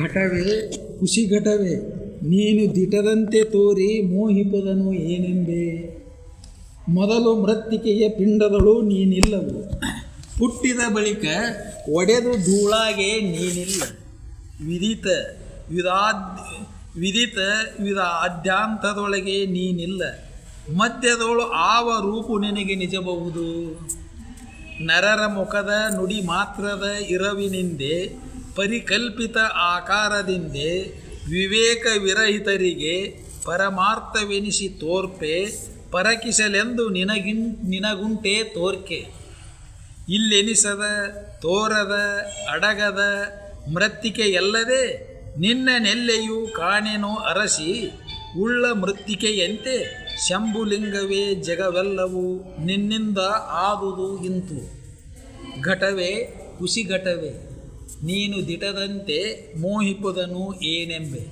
ಘಟವೇ ಖುಷಿಘಟವೇ ನೀನು ದಿಟದಂತೆ ತೋರಿ ಮೋಹಿಪದನು ಏನೆಂಬೆ. ಮೊದಲು ಮೃತ್ತಿಕೆಯ ಪಿಂಡದಳು ನೀನಿಲ್ಲವು, ಹುಟ್ಟಿದ ಬಳಿಕ ಒಡೆದು ಧೂಳಾಗೆ ನೀನಿಲ್ಲ. ವಿದಿತ ವಿಧಾದ್ಯಾಂತದೊಳಗೆ ನೀನಿಲ್ಲ, ಮಧ್ಯದೋಳು ಆವ ರೂಪು ನಿನಗೆ ನಿಜಬಹುದು. ನರರ ಮುಖದ ನುಡಿ ಮಾತ್ರದ ಇರವಿನಿಂದೆ ಪರಿಕಲ್ಪಿತ ಆಕಾರದಿಂದೆ ವಿವೇಕ ವಿರಹಿತರಿಗೆ ಪರಮಾರ್ಥವೆನಿಸಿ ತೋರ್ಪೆ ಪರಕಿಸಲೆಂದು ನಿನಗುಂಟೆ ತೋರ್ಕೆ. ಇಲ್ಲೆನಿಸದ ತೋರದ ಅಡಗದ ಮೃತ್ತಿಕೆಯಲ್ಲದೆ ನಿನ್ನ ನೆಲ್ಲೆಯು ಕಾಣೆನೋ ಅರಸಿ. ಉಳ್ಳ ಮೃತ್ತಿಕೆಯಂತೆ ಶಂಭುಲಿಂಗವೇ ಜಗವೆಲ್ಲವೂ ನಿನ್ನಿಂದ ಆದುದು ಇಂತು. ಘಟವೇ ಖುಷಿಘಟವೇ ನೀನು ದಿಟದಂತೆ ಮೋಹಿಪುದನು ಏನೆಂಬೆ.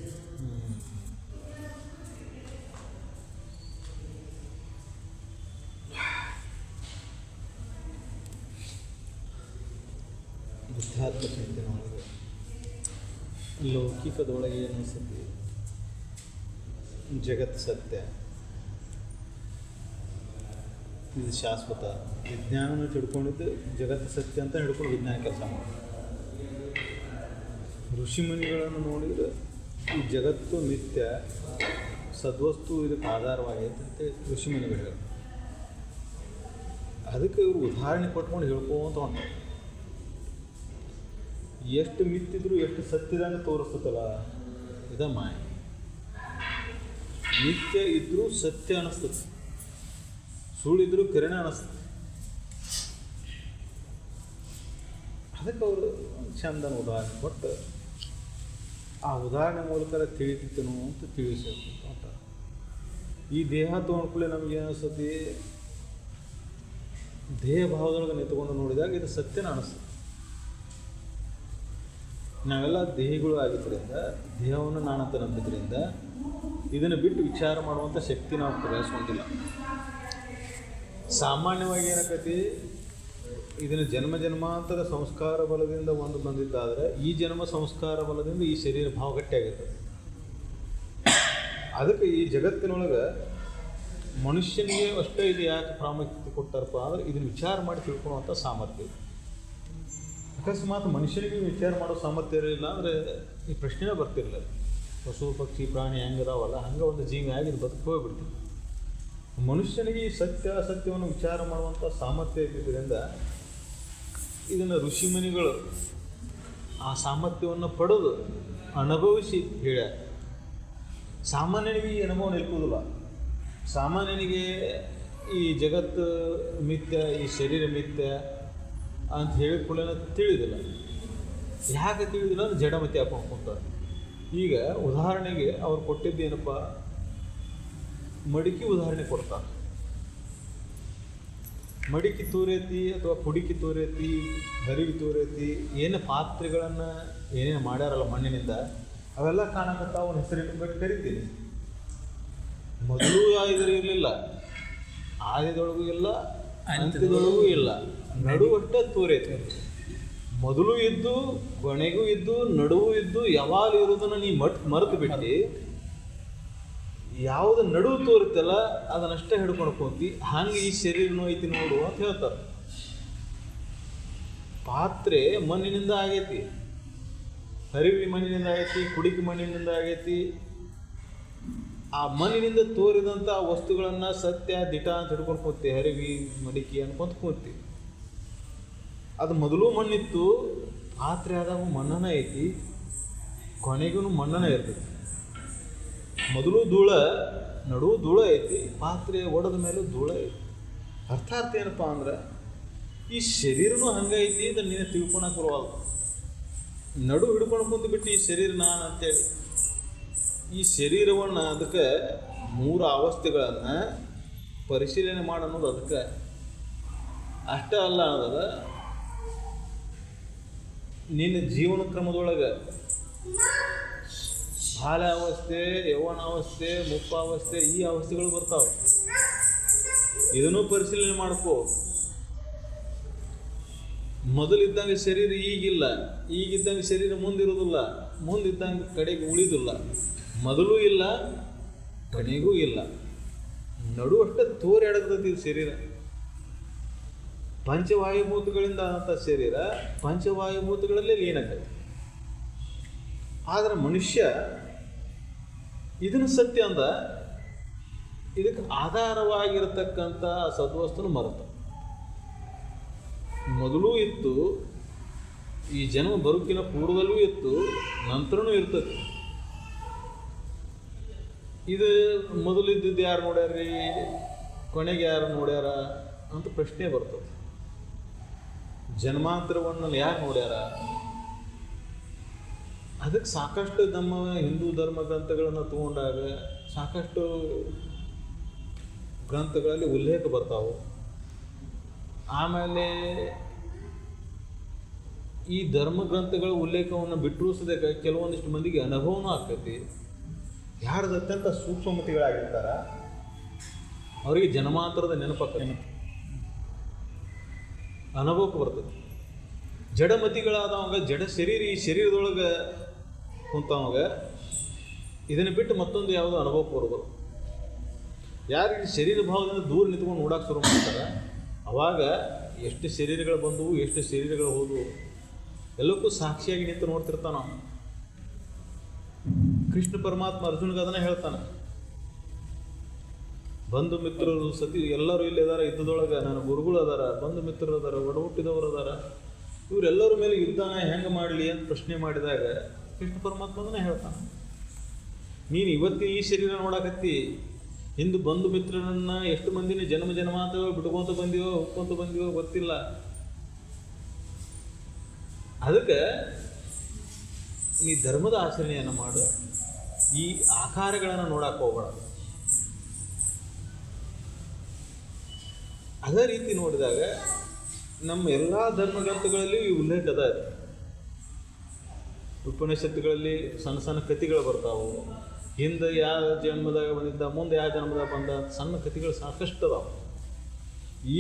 ಬುದ್ಧಾತ್ಮ ಚಿಂತನೆಯೊಳಗೆ ಲೌಕಿಕದೊಳಗೆ ಅನಿಸುತ್ತೆ ಜಗತ್ತು ಸತ್ಯ, ಇದು ಶಾಶ್ವತ. ವಿಜ್ಞಾನನ ತಿಳ್ಕೊಂಡಿದ್ದು ಜಗತ್ತು ಸತ್ಯ ಅಂತ ಹಿಡ್ಕೊಂಡು ವಿಜ್ಞಾನ ಕೆಲಸ ಮಾಡಿ. ಋಷಿಮುನಿಗಳನ್ನು ನೋಡಿದರೆ ಈ ಜಗತ್ತು ನಿತ್ಯ, ಸದ್ವಸ್ತು ಇದಕ್ಕೆ ಆಧಾರವಾಗೈತೆ ಅಂತ ಋಷಿಮುನಿಗಳು ಹೇಳಿ, ಅದಕ್ಕೆ ಇವರು ಉದಾಹರಣೆ ಕೊಟ್ಕೊಂಡು ಹೇಳ್ಕೊಂತ ಹೊಂಟಾರೆ. ಎಷ್ಟು ಮಿತ್ತಿದ್ರು ಎಷ್ಟು ಸತ್ಯದಂಗೆ ತೋರಿಸ್ತಲ್ಲ, ಇದ ಮಾಯ. ನಿತ್ಯ ಇದ್ದರೂ ಸತ್ಯ ಅನ್ನಿಸ್ತದೆ, ಸುಳ್ಳಿದ್ರೂ ಕರುಣೆ ಅನ್ನಿಸ್ತದೆ. ಅದಕ್ಕೆ ಅವರು ಚಂದನ ಉದಾಹರಣೆ ಕೊಟ್ಟು ಆ ಉದಾಹರಣೆ ಮೂಲಕ ತಿಳಿತಿತ್ತೇನೋ ಅಂತ ತಿಳಿಸಬೇಕು ಅಂತ. ಈ ದೇಹ ತೊಗೊಂಡ್ಕೊಳ್ಳೆ ನಮ್ಗೆ ಏನಿಸ್ತತಿ, ದೇಹ ಭಾವದೊಳಗೆ ನಿಂತ್ಕೊಂಡು ನೋಡಿದಾಗ ಇದು ಸತ್ಯನ ಅನ್ನಿಸ್ತದೆ. ನಾವೆಲ್ಲ ದೇಹಿಗಳು ಆಗಿದ್ದರಿಂದ, ದೇಹವನ್ನು ನಾನಂತ ನಂಬಿದ್ರಿಂದ ಇದನ್ನು ಬಿಟ್ಟು ವಿಚಾರ ಮಾಡುವಂಥ ಶಕ್ತಿ ನಾವು ಪ್ರವೇಶಿಸ್ಕೊಂಡಿಲ್ಲ. ಸಾಮಾನ್ಯವಾಗಿ ಏನಾಕೈತಿ, ಇದನ್ನು ಜನ್ಮ ಜನ್ಮಾಂತರ ಸಂಸ್ಕಾರ ಬಲದಿಂದ ಒಂದು ಬಂದಿದ್ದಾದರೆ ಈ ಜನ್ಮ ಸಂಸ್ಕಾರ ಬಲದಿಂದ ಈ ಶರೀರ ಭಾವ ಗಟ್ಟಿಯಾಗಿರ್ತದೆ. ಅದಕ್ಕೆ ಈ ಜಗತ್ತಿನೊಳಗೆ ಮನುಷ್ಯನಿಗೆ ಅಷ್ಟೇ ಇದು ಯಾಕೆ ಪ್ರಾಮುಖ್ಯತೆ ಕೊಡ್ತಾರಪ್ಪ ಅಂದರೆ ಇದನ್ನು ವಿಚಾರ ಮಾಡಿ ತಿಳ್ಕೊಳ್ಳುವಂಥ ಸಾಮರ್ಥ್ಯ. ಅಕಸ್ಮಾತ್ ಮನುಷ್ಯನಿಗೆ ವಿಚಾರ ಮಾಡೋ ಸಾಮರ್ಥ್ಯ ಇರಲಿಲ್ಲ ಅಂದರೆ ಈ ಪ್ರಶ್ನೆನೇ ಬರ್ತಿರಲಿಲ್ಲ. ಪಶು ಪಕ್ಷಿ ಪ್ರಾಣಿ ಹೆಂಗದಾವಲ್ಲ ಹಂಗೆ ಒಂದು ಜೀವಿ ಆಗಿ ಬದುಕು ಹೋಗ್ಬಿಡ್ತೀವಿ. ಮನುಷ್ಯನಿಗೆ ಈ ಸತ್ಯ ಅಸತ್ಯವನ್ನು ವಿಚಾರ ಮಾಡುವಂಥ ಸಾಮರ್ಥ್ಯ ಇದ್ದಿದ್ದರಿಂದ ಇದನ್ನು ಋಷಿಮುನಿಗಳು ಆ ಸಾಮರ್ಥ್ಯವನ್ನು ಪಡೆದು ಅನುಭವಿಸಿ ಹೇಳ್ಯಾರ. ಸಾಮಾನ್ಯನಿಗೆ ಈ ಅನುಭವ ನಿಲ್ಕೋದಿಲ್ಲ. ಸಾಮಾನ್ಯನಿಗೆ ಈ ಜಗತ್ತು ಮಿಥ್ಯ, ಈ ಶರೀರ ಮಿಥ್ಯ ಅಂತ ಹೇಳಿಕೊಳ್ಳೋಣ ತಿಳಿದಿಲ್ಲ. ಯಾಕೆ ತಿಳಿದಿಲ್ಲ ಅಂದ್ರೆ ಜಡಮತಿ ಹಾಕೊಂಡು ಕುಂತಾರೆ. ಈಗ ಉದಾಹರಣೆಗೆ ಅವ್ರು ಕೊಟ್ಟಿದ್ದೇನಪ್ಪ, ಮಡಿಕೆ ಉದಾಹರಣೆ ಕೊಡ್ತಾರೆ. ಮಡಿಕೆ ತೋರೈತಿ ಅಥವಾ ಪುಡಿಕೆ ತೋರೈತಿ, ಹರಿವಿ ತೋರೈತಿ, ಏನು ಪಾತ್ರೆಗಳನ್ನು ಏನೇನು ಮಾಡ್ಯಾರಲ್ಲ ಮಣ್ಣಿನಿಂದ ಅವೆಲ್ಲ ಕಾಣಕತ್ತ ಅವನ ಹೆಸರಿಟ್ಟು ಕರಿತೀನಿ. ಮೊದಲು ಇದ್ರ ಇರಲಿಲ್ಲ, ಆದಿದೊಳಗೂ ಇಲ್ಲ, ಅಂತ್ಯದೊಳಗೂ ಇಲ್ಲ, ನಡುವಷ್ಟೇ ತೋರೈತಿ. ಮೊದಲು ಇದ್ದು, ಕೊನೆಗೂ ಇದ್ದು, ನಡುವು ಇದ್ದು, ಯಾವಾಗ ಇರೋದನ್ನು ನೀ ಮರೆತು ಬಿಟ್ಟು ಯಾವುದು ನಡುವು ತೋರುತ್ತಲ್ಲ ಅದನ್ನಷ್ಟೇ ಹಿಡ್ಕೊಂಡು ಕೂತಿ ಹಂಗೆ ಈ ಶರೀರನೂ ಐತಿ ನೋಡು ಅಂತ ಹೇಳ್ತಾರೆ. ಪಾತ್ರೆ ಮಣ್ಣಿನಿಂದ ಆಗೈತಿ, ಹರಿವಿ ಮಣ್ಣಿನಿಂದ ಆಗೈತಿ, ಕುಡಿಕೆ ಮಣ್ಣಿನಿಂದ ಆಗೈತಿ. ಆ ಮಣ್ಣಿನಿಂದ ತೋರಿದಂಥ ವಸ್ತುಗಳನ್ನು ಸತ್ಯ ದಿಟ ಅಂತ ಹಿಡ್ಕೊಂಡು ಕೂತಿ, ಹರಿವಿ ಮಡಿಕೆ ಅನ್ಕೊಂತ ಕೂತಿ. ಅದು ಮೊದಲು ಮಣ್ಣಿತ್ತು, ಪಾತ್ರೆ ಆದಾಗ ಮಣ್ಣನ ಐತಿ, ಕೊನೆಗೂ ಮಣ್ಣನ ಇರ್ತೈತಿ. ಮೊದಲು ಧೂಳ, ನಡುವು ಧೂಳ ಐತಿ, ಪಾತ್ರೆ ಒಡೆದ ಮೇಲೆ ಧೂಳ ಐತಿ. ಅರ್ಥಾರ್ಥ ಏನಪ್ಪ ಅಂದ್ರೆ ಈ ಶರೀರನೂ ಹಂಗೈತಿ ಅಂತ ನೀನು ತಿಳ್ಕೊಳಕ್ಕೆ ಬರುವಲ್ಲ. ನಡು ಹಿಡ್ಕೊಂಡು ಕುಂತು ಬಿಟ್ಟು ಈ ಶರೀರ ನಾನು ಅಂತೇಳಿ ಈ ಶರೀರವನ್ನು ಅದಕ್ಕೆ 3 ಅವಸ್ಥೆಗಳನ್ನು ಪರಿಶೀಲನೆ ಮಾಡೋದು. ಅದಕ್ಕೆ ಅಷ್ಟೇ ಅಲ್ಲ ಅನ್ನೋದ ನಿನ್ನ ಜೀವನ ಕ್ರಮದೊಳಗೆ ಬಾಲ್ಯಾವಸ್ಥೆ, ಯೌವನಾವಸ್ಥೆ, ಮುಪ್ಪಾವಸ್ಥೆ, ಈ ಅವಸ್ಥೆಗಳು ಬರ್ತಾವೆ. ಇದನ್ನು ಪರಿಶೀಲನೆ ಮಾಡ್ಕೋ. ಮೊದಲಿದ್ದಂಗೆ ಶರೀರ ಈಗಿಲ್ಲ, ಈಗಿದ್ದಂಗೆ ಶರೀರ ಮುಂದಿರೋದಿಲ್ಲ, ಮುಂದಿದ್ದಂಗೆ ಕಡೆಗೆ ಉಳಿದಿಲ್ಲ, ಮೊದಲು ಇಲ್ಲ ಕಡೆಗೂ ಇಲ್ಲ, ನಡುವಷ್ಟೇ ತೋರೆಡತೈತಿ ಶರೀರ. ಪಂಚವಾಯುಭೂತಗಳಿಂದ ಆದಂಥ ಶರೀರ ಪಂಚವಾಯುಭೂತಗಳಲ್ಲೇ ಲೀನಕ್ಕೈತಿ. ಆದರೆ ಮನುಷ್ಯ ಇದನ್ನು ಸತ್ಯ ಅಂದ ಇದಕ್ಕೆ ಆಧಾರವಾಗಿರತಕ್ಕಂಥ ಸದ್ವಸ್ತುನ ಮರೆತ. ಮೊದಲೂ ಇತ್ತು, ಈ ಜನ್ಮ ಬರುಕಿನ ಪೂರ್ವದಲ್ಲೂ ಇತ್ತು, ನಂತರನೂ ಇರ್ತದೆ. ಇದು ಮೊದಲಿದ್ದದ್ದು ಯಾರು ನೋಡ್ಯಾರ್ರಿ, ಕೊನೆಗೆ ಯಾರು ನೋಡ್ಯಾರ ಅಂತ ಪ್ರಶ್ನೆ ಬರ್ತದೆ. ಜನ್ಮಾಂತರವನ್ನು ಯಾರು ನೋಡ್ಯಾರ? ಅದಕ್ಕೆ ಸಾಕಷ್ಟು ನಮ್ಮ ಹಿಂದೂ ಧರ್ಮ ಗ್ರಂಥಗಳನ್ನು ತಗೊಂಡಾಗ ಸಾಕಷ್ಟು ಗ್ರಂಥಗಳಲ್ಲಿ ಉಲ್ಲೇಖ ಬರ್ತಾವೆ. ಆಮೇಲೆ ಈ ಧರ್ಮ ಗ್ರಂಥಗಳ ಉಲ್ಲೇಖವನ್ನು ಬಿಟ್ಟರೂ ಸದ್ಯಕ್ಕೆ ಕೆಲವೊಂದಿಷ್ಟು ಮಂದಿಗೆ ಅನುಭವನೂ ಆಗ್ತೈತಿ. ಯಾರ್ದು ಅತ್ಯಂತ ಸೂಕ್ಷ್ಮಮತಿಗಳಾಗಿರ್ತಾರ ಅವರಿಗೆ ಜನ್ಮಾಂತರದ ನೆನಪಾಗ್ತದೆ, ಅನುಭವಕ್ಕೆ ಬರ್ತದೆ. ಜಡಮತಿಗಳಾದವಾಗ ಜಡ ಶರೀರ ಈ ಶರೀರದೊಳಗೆ ಕುಂತವಾಗ ಇದನ್ನು ಬಿಟ್ಟು ಮತ್ತೊಂದು ಯಾವುದೋ ಅನುಭವಕ್ಕೆ ಬರೋದು. ಯಾರಿಗೆ ಶರೀರ ಭಾವದಿಂದ ದೂರ ನಿಂತ್ಕೊಂಡು ನೋಡೋಕೆ ಶುರು ಮಾಡ್ತಾರೆ ಅವಾಗ ಎಷ್ಟು ಶರೀರಗಳು ಬಂದವು, ಎಷ್ಟು ಶರೀರಗಳು ಹೋದವು ಎಲ್ಲಕ್ಕೂ ಸಾಕ್ಷಿಯಾಗಿ ನಿಂತು ನೋಡ್ತಿರ್ತಾನ. ಕೃಷ್ಣ ಪರಮಾತ್ಮ ಅರ್ಜುನ್ಗೆ ಅದನ್ನೇ ಹೇಳ್ತಾನೆ, ಬಂಧು ಮಿತ್ರರು ಸತಿ ಎಲ್ಲರೂ ಇಲ್ಲಿ ಅದಾರ, ಯುದ್ಧದೊಳಗೆ ನನ್ನ ಗುರುಗಳು ಅದಾರ, ಬಂಧು ಮಿತ್ರರು ಅದಾರ, ಒಡಹುಟ್ಟಿದವರು ಅದಾರ, ಇವರೆಲ್ಲರ ಮೇಲೆ ಯುದ್ಧನ ಹೆಂಗೆ ಮಾಡಲಿ ಅಂತ ಪ್ರಶ್ನೆ ಮಾಡಿದಾಗ ಕೃಷ್ಣ ಪರಮಾತ್ಮ ಅದನ್ನೇ ಹೇಳ್ತಾನೆ, ನೀನು ಇವತ್ತಿನ ಈ ಶರೀರ ನೋಡಕತ್ತಿ, ಹಿಂದೆ ಬಂಧು ಮಿತ್ರರನ್ನು ಎಷ್ಟು ಮಂದಿನ ಜನ್ಮ ಜನ್ಮಾಂತರ ಬಿಟ್ಕೊತ ಬಂದಿವೋ ಹುಕ್ಕೊಂತ ಬಂದಿವೋ ಗೊತ್ತಿಲ್ಲ. ಅದಕ್ಕೆ ನೀ ಧರ್ಮದ ಆಚರಣೆಯನ್ನು ಮಾಡು, ಈ ಆಕಾರಗಳನ್ನು ನೋಡಕ್ಕೆ ಹೋಗಬಾರ್ದು. ಅದೇ ರೀತಿ ನೋಡಿದಾಗ ನಮ್ಮ ಎಲ್ಲ ಧರ್ಮಗ್ರಂಥಗಳಲ್ಲಿ ಈ ಉಲ್ಲೇಖ ಅದ. ಉಪನಿಷತ್ತುಗಳಲ್ಲಿ ಸಣ್ಣ ಸಣ್ಣ ಕಥೆಗಳು ಬರ್ತಾವೆ. ಹಿಂದೆ ಯಾವ ಜನ್ಮದಾಗ ಬಂದಿದ್ದ, ಮುಂದೆ ಯಾವ ಜನ್ಮದಾಗ ಬಂದ ಸಣ್ಣ ಕಥೆಗಳು ಸಾಕಷ್ಟು ಅದಾವೆ. ಈ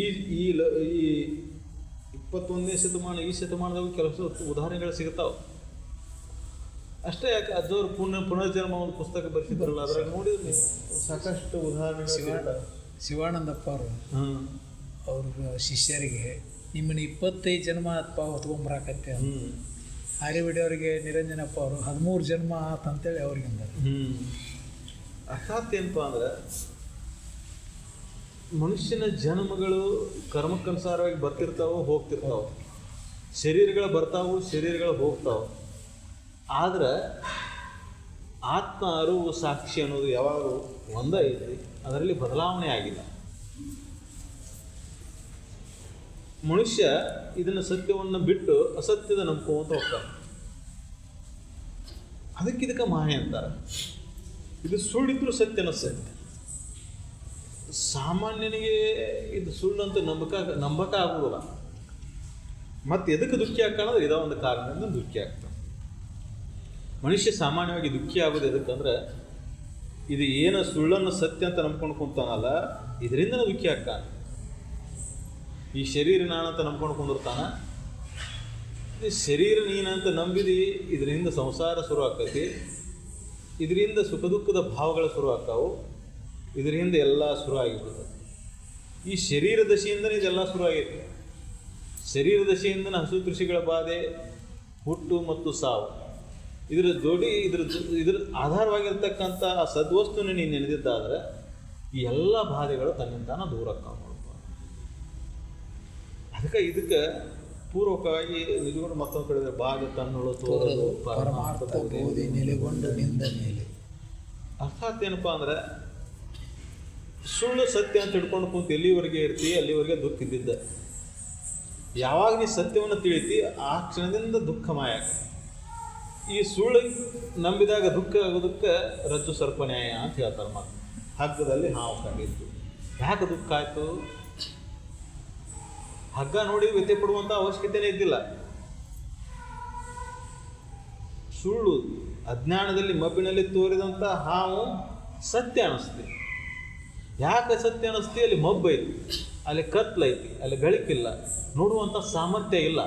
21ನೇ ಶತಮಾನ ಈ ಶತಮಾನದಾಗ ಕೆಲಸ ಉದಾಹರಣೆಗಳು ಸಿಗ್ತಾವೆ. ಅಷ್ಟೇ ಯಾಕೆ ಅಜ್ಜವ್ರು ಪುನರ್ಜನ್ಮ ಒಂದು ಪುಸ್ತಕ ಬರೆಸಿದ್ರಲ್ಲ, ಅದ್ರಾಗ ನೋಡಿದ್ರೆ ನೀವು ಸಾಕಷ್ಟು ಉದಾಹರಣೆಗಳು. ಶಿವಾನಂದಪ್ಪ ಅವ್ರ ಶಿಷ್ಯರಿಗೆ ನಿಮ್ಮನ್ನ 25 ಜನ್ಮ ಹೊತ್ಕೊಂಬರಾಕತ್ತೆ. ಆರ್ಯವಿಡಿಯವ್ರಿಗೆ ನಿರಂಜನಪ್ಪ ಅವರು 13 ಜನ್ಮ ಆತಂತೇಳಿ ಅವ್ರಿಗೆ ಅಂತಾರೆ. ಅರ್ಥಾತ್ ಏನಪ್ಪ ಅಂದ್ರೆ ಮನುಷ್ಯನ ಜನ್ಮಗಳು ಕರ್ಮಕ್ಕನುಸಾರವಾಗಿ ಬರ್ತಿರ್ತಾವೆ, ಹೋಗ್ತಿರ್ತಾವೆ. ಶರೀರಗಳು ಬರ್ತಾವು, ಶರೀರಗಳು ಹೋಗ್ತಾವೆ. ಆದ್ರೆ ಆತ್ಮ ಅರಿವು ಸಾಕ್ಷಿ ಅನ್ನೋದು ಯಾವಾಗ ಒಂದೇ ಐತಿ, ಅದರಲ್ಲಿ ಬದಲಾವಣೆ ಆಗಿಲ್ಲ. ಮನುಷ್ಯ ಇದನ್ನು ಸತ್ಯವನ್ನು ಬಿಟ್ಟು ಅಸತ್ಯದ ನಂಬ್ಕೊಂತ ಹೋಗ್ತಾನೆ. ಅದಕ್ಕೆ ಮಾಯೆ ಅಂತಾರೆ. ಇದು ಸುಳ್ಳಿದ್ರು ಸತ್ಯ ಅನ್ನಿಸ್ತೈತೆ. ಸಾಮಾನ್ಯನಿಗೆ ಇದು ಸುಳ್ಳು ಅಂತ ನಂಬಕ ಆಗುವುದಿಲ್ಲ. ಮತ್ತು ಎದಕ್ಕೆ ದುಃಖಿ ಆಗ್ತಾನಂದ್ರೆ ಇದೋ ಒಂದು ಕಾರಣದಿಂದ ದುಃಖಿ ಆಗ್ತಾನೆ. ಮನುಷ್ಯ ಸಾಮಾನ್ಯವಾಗಿ ದುಃಖಿ ಆಗೋದು ಎದಕ್ಕಂದ್ರೆ ಇದು ಏನು ಸುಳ್ಳನ್ನು ಸತ್ಯ ಅಂತ ನಂಬ್ಕೊಂಡು ಕುಂತಾನಲ್ಲ, ಇದರಿಂದ ದುಃಖಿ ಆಗ್ತಾನೆ. ಈ ಶರೀರ ನಾನಂತ ನಂಬ್ಕೊಂಡು ಕುಂದಿರ್ತಾನೆ. ಈ ಶರೀರ ನೀನಂತ ನಂಬಿದಿ, ಇದರಿಂದ ಸಂಸಾರ ಶುರು ಆಗ್ತೈತಿ, ಇದರಿಂದ ಸುಖ ದುಃಖದ ಭಾವಗಳು ಶುರು ಆಗ್ತಾವು, ಇದರಿಂದ ಎಲ್ಲ ಶುರು ಆಗಿಬಿಡ್ತದೆ. ಈ ಶರೀರ ದಶೆಯಿಂದನೇ ಇದೆಲ್ಲ ಶುರು ಆಗೈತಿ. ಶರೀರ ದಶೆಯಿಂದನೇ ಹಸು ಕೃಷಿಗಳ ಬಾಧೆ, ಹುಟ್ಟು ಮತ್ತು ಸಾವು. ಇದರ ಜೋಡಿ ಇದ್ರ ಆಧಾರವಾಗಿರ್ತಕ್ಕಂಥ ಆ ಸದ್ವಸ್ತುನ ನೀನು ನೆನೆದಿದ್ದಾದ್ರೆ ಈ ಎಲ್ಲ ಬಾಧೆಗಳು ತನ್ನಿಂದಾನ ದೂರಕ್ಕಾಗ. ಇದಕ್ಕೆ ಪೂರ್ವಕವಾಗಿ ನಿಜಗಳು ಮತ್ತೊಂದು ಕಡೆ ಭಾಗ ತನ್ನೊಳು ತೋರಲು ಪರಮಾರ್ಥ ಬೋಧಿ ನೆಲೆಗೊಂಡು ನಿಂದ ಮೇಲೆ. ಅರ್ಥಾತ್ ಏನಪ್ಪ ಅಂದ್ರೆ ಸುಳ್ಳು ಸತ್ಯ ಅಂತ ಹಿಡ್ಕೊಂಡು ಕೂತು ಎಲ್ಲಿವರೆಗೆ ಇರ್ತೀವಿ ಅಲ್ಲಿವರೆಗೆ ದುಃಖ ಇದ್ದಿದ್ದ. ಯಾವಾಗ ನೀ ಸತ್ಯವನ್ನು ತಿಳಿತಿ ಆ ಕ್ಷಣದಿಂದ ದುಃಖ ಮಾಯ. ಈ ಸುಳ್ಳು ನಂಬಿದಾಗ ದುಃಖ ಆಗೋದಕ್ಕೆ ರಜ್ಜು ಸರ್ಪ ನ್ಯಾಯ ಅಂತ ಹೇಳ್ತಾರೆ. ಮಾತು ಹಗ್ಗದಲ್ಲಿ ಹಾವು ಕಂಡಿದ್ದು. ಯಾಕೆ ದುಃಖ ಆಯಿತು? ಹಗ್ಗ ನೋಡಿ ವ್ಯಥೆ ಪಡುವಂಥ ಅವಶ್ಯಕತೆನೇ ಇದ್ದಿಲ್ಲ. ಸುಳ್ಳು ಅಜ್ಞಾನದಲ್ಲಿ ಮಬ್ಬಿನಲ್ಲಿ ತೋರಿದಂಥ ಹಾವು ಸತ್ಯ ಅನ್ನಿಸ್ತಿ. ಯಾಕೆ ಸತ್ಯ ಅನ್ನಿಸ್ತಿ? ಅಲ್ಲಿ ಮಬ್ಬೈತಿ. ಅಲ್ಲಿ ಕತ್ಲೈತಿ, ಅಲ್ಲಿ ಗಳಿಕಿಲ್ಲ, ನೋಡುವಂಥ ಸಾಮರ್ಥ್ಯ ಇಲ್ಲ.